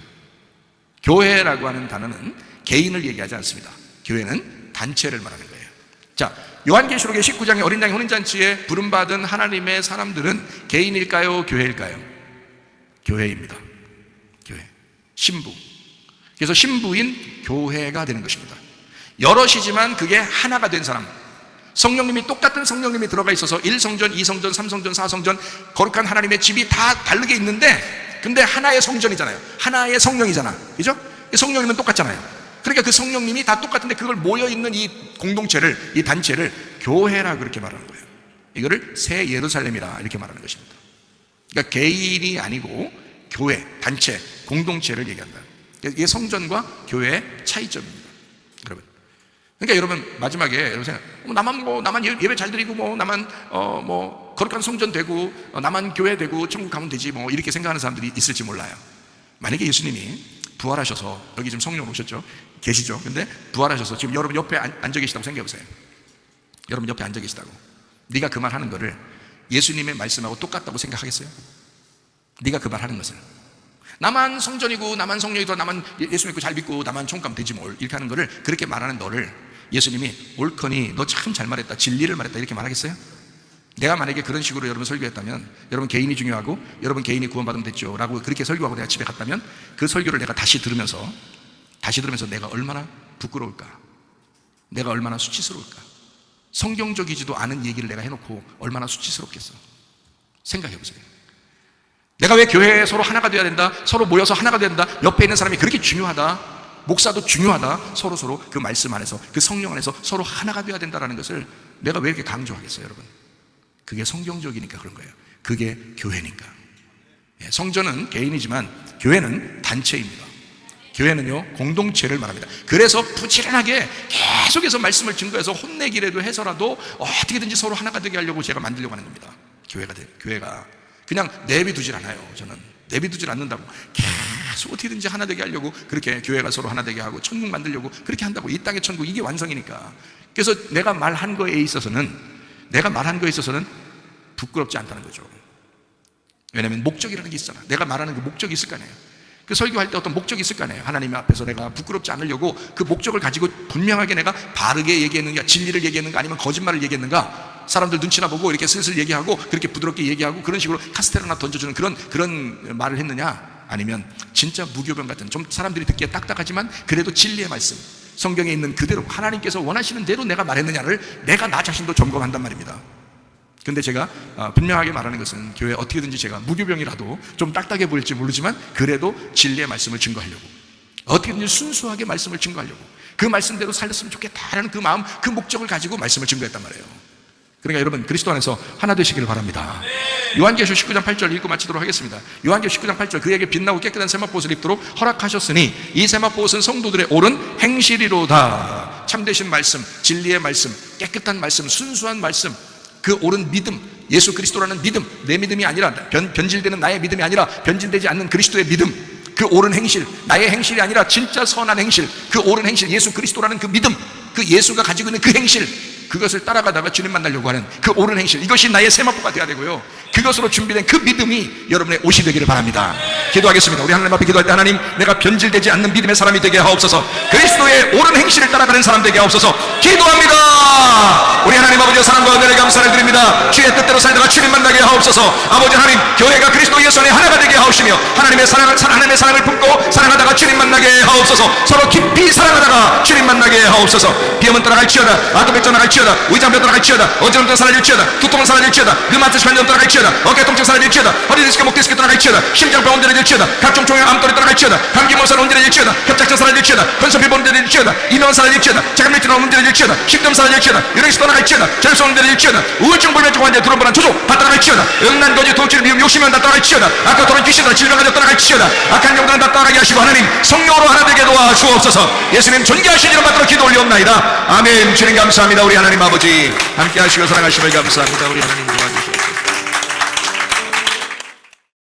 교회라고 하는 단어는 개인을 얘기하지 않습니다. 교회는 단체를 말하는 거예요. 자, 요한계시록의 19장의 어린 양의 혼인잔치에 부름받은 하나님의 사람들은 개인일까요? 교회일까요? 교회입니다. 교회. 신부. 그래서 신부인 교회가 되는 것입니다. 여럿이지만 그게 하나가 된 사람. 성령님이 똑같은 성령님이 들어가 있어서 1성전, 2성전, 3성전, 4성전 거룩한 하나님의 집이 다 다르게 있는데 근데 하나의 성전이잖아요. 하나의 성령이잖아. 그죠? 성령님은 똑같잖아요. 그러니까 그 성령님이 다 똑같은데 그걸 모여있는 이 공동체를, 이 단체를 교회라 그렇게 말하는 거예요. 이거를 새 예루살렘이라 이렇게 말하는 것입니다. 그러니까 개인이 아니고 교회, 단체, 공동체를 얘기한다. 이게 성전과 교회의 차이점입니다, 여러분. 그러니까 여러분 마지막에 여러분 생각, 나만 예배 잘 드리고 나만 거룩한 성전 되고 나만 교회 되고 천국 가면 되지 이렇게 생각하는 사람들이 있을지 몰라요. 만약에 예수님이 부활하셔서 여기 지금 성령 오셨죠? 계시죠? 근데 부활하셔서 지금 여러분 옆에 앉아 계시다고 생각해 보세요. 여러분 옆에 앉아 계시다고. 네가 그 말 하는 거를 예수님의 말씀하고 똑같다고 생각하겠어요? 네가 그 말 하는 것을 나만 성전이고 나만 성령이고 나만 예수 믿고 잘 믿고 나만 천국 가면 되지 뭘, 이렇게 하는 거를, 그렇게 말하는 너를 예수님이 옳거니 너 참 잘 말했다, 진리를 말했다 이렇게 말하겠어요? 내가 만약에 그런 식으로 여러분 설교했다면, 여러분 개인이 중요하고 여러분 개인이 구원받으면 됐죠 라고 그렇게 설교하고 내가 집에 갔다면 그 설교를 내가 다시 들으면서 내가 얼마나 부끄러울까, 내가 얼마나 수치스러울까, 성경적이지도 않은 얘기를 내가 해놓고 얼마나 수치스럽겠어. 생각해보세요. 내가 왜 교회에 서로 하나가 돼야 된다, 서로 모여서 하나가 돼야 된다, 옆에 있는 사람이 그렇게 중요하다, 목사도 중요하다, 서로 그 말씀 안에서 그 성령 안에서 서로 하나가 돼야 된다는 것을 내가 왜 이렇게 강조하겠어요, 여러분? 그게 성경적이니까 그런 거예요. 그게 교회니까. 성전은 개인이지만 교회는 단체입니다. 교회는요 공동체를 말합니다. 그래서 부지런하게 계속해서 말씀을 증거해서 혼내기라도 해서라도 어떻게든지 서로 하나가 되게 하려고 제가 만들려고 하는 겁니다. 교회가 그냥 내비두질 않아요. 저는 내비두질 않는다고, 계속 어떻게든지 하나 되게 하려고 그렇게 교회가 서로 하나 되게 하고 천국 만들려고 그렇게 한다고. 이 땅의 천국, 이게 완성이니까. 그래서 내가 말한 거에 있어서는 내가 말하는 거에 있어서는 부끄럽지 않다는 거죠. 왜냐하면 목적이라는 게 있잖아. 내가 말하는 그 목적이 있을 거 아니에요. 그 설교할 때 어떤 목적이 있을 거 아니에요. 하나님 앞에서 내가 부끄럽지 않으려고 그 목적을 가지고 분명하게 내가 바르게 얘기했는가, 진리를 얘기했는가, 아니면 거짓말을 얘기했는가, 사람들 눈치나 보고 이렇게 슬슬 얘기하고 그렇게 부드럽게 얘기하고 그런 식으로 카스테라나 던져주는 그런 말을 했느냐, 아니면 진짜 무교병 같은, 좀 사람들이 듣기에 딱딱하지만 그래도 진리의 말씀, 성경에 있는 그대로 하나님께서 원하시는 대로 내가 말했느냐를 내가 나 자신도 점검한단 말입니다. 근데 제가 분명하게 말하는 것은, 교회 어떻게든지 제가 무교병이라도 좀 딱딱해 보일지 모르지만 그래도 진리의 말씀을 증거하려고, 어떻게든지 순수하게 말씀을 증거하려고, 그 말씀대로 살렸으면 좋겠다라는 그 마음, 그 목적을 가지고 말씀을 증거했단 말이에요. 그러니까 여러분, 그리스도 안에서 하나 되시기를 바랍니다. 요한계시록 19장 8절 읽고 마치도록 하겠습니다. 요한계시록 19장 8절, 그에게 빛나고 깨끗한 세마포 옷을 입도록 허락하셨으니 이 세마포 옷은 성도들의 옳은 행실이로다. 참되신 말씀, 진리의 말씀, 깨끗한 말씀, 순수한 말씀, 그 옳은 믿음, 예수 그리스도라는 믿음, 내 믿음이 아니라, 변질되는 나의 믿음이 아니라 변질되지 않는 그리스도의 믿음, 그 옳은 행실, 나의 행실이 아니라 진짜 선한 행실, 그 옳은 행실, 예수 그리스도라는 그 믿음, 그 예수가 가지고 있는 그 행실, 그것을 따라가다가 주님 만나려고 하는 그 옳은 행실, 이것이 나의 세마포가 되어야 되고요, 그것으로 준비된 그 믿음이 여러분의 옷이 되기를 바랍니다. 기도하겠습니다. 우리 하나님 앞에 기도할 때, 하나님, 내가 변질되지 않는 믿음의 사람이 되게 하옵소서. 그리스도의 옳은 행실을 따라가는 사람 되게 하옵소서. 기도합니다. 우리 하나님 아버지의 사랑과 은혜를 감사를 드립니다. 주의 뜻대로 살다가 주님 만나게 하옵소서. 아버지 하나님, 교회가 그리스도 예수 안에 하나가 되게 하옵시며 하나님의 사랑을 품고 사랑하다가 주님 만나게 하옵소서. 서로 깊이 사랑하다가 주님 만나게 하옵소서. 비염은 떠나갈지어다, 아토백 떠나갈지어다, 의장병 떠나갈지어다, 어지럼증 사라질지어다, 두통은 사라질지어다, 류마티스 관련 떠나갈지어다, 어깨 통증 사라질지어다, 허리 디스크, 목 디스크 떠나갈지어다, 심장병 온전해질지어다, 각종 종양 암돌이 떠나갈지어다, 감기 몰살 온전해질지어다, 협착증 사라질지어다, 현소피부 온전해질지어다, 이명 사라질지어다, 자감밀증 온전해질지어다, 식도염 사라질지어다, 유력시 떠나갈지어다, 절성 온전해질지어다, 우울증 불면증 환자, 두런불안 초조 다 떠나갈지어다, 음란거지 돈줄 미움 욕심은 다 떠나갈지어다, 아까 도는 귀신들 질병 가져 떠나갈지어다, 악한 영광 다 떠나게 하시고 하나님 성령으로 하나 되게 도와주옵소서. 예수님 존귀하신 이름 받들어 기도 올리옵나이다. 아멘. 주님 감사합니다. 우리 하나님 아버지 함께 하시고 사랑하심을 감사합니다. 우리 하나님 도와주시옵소서.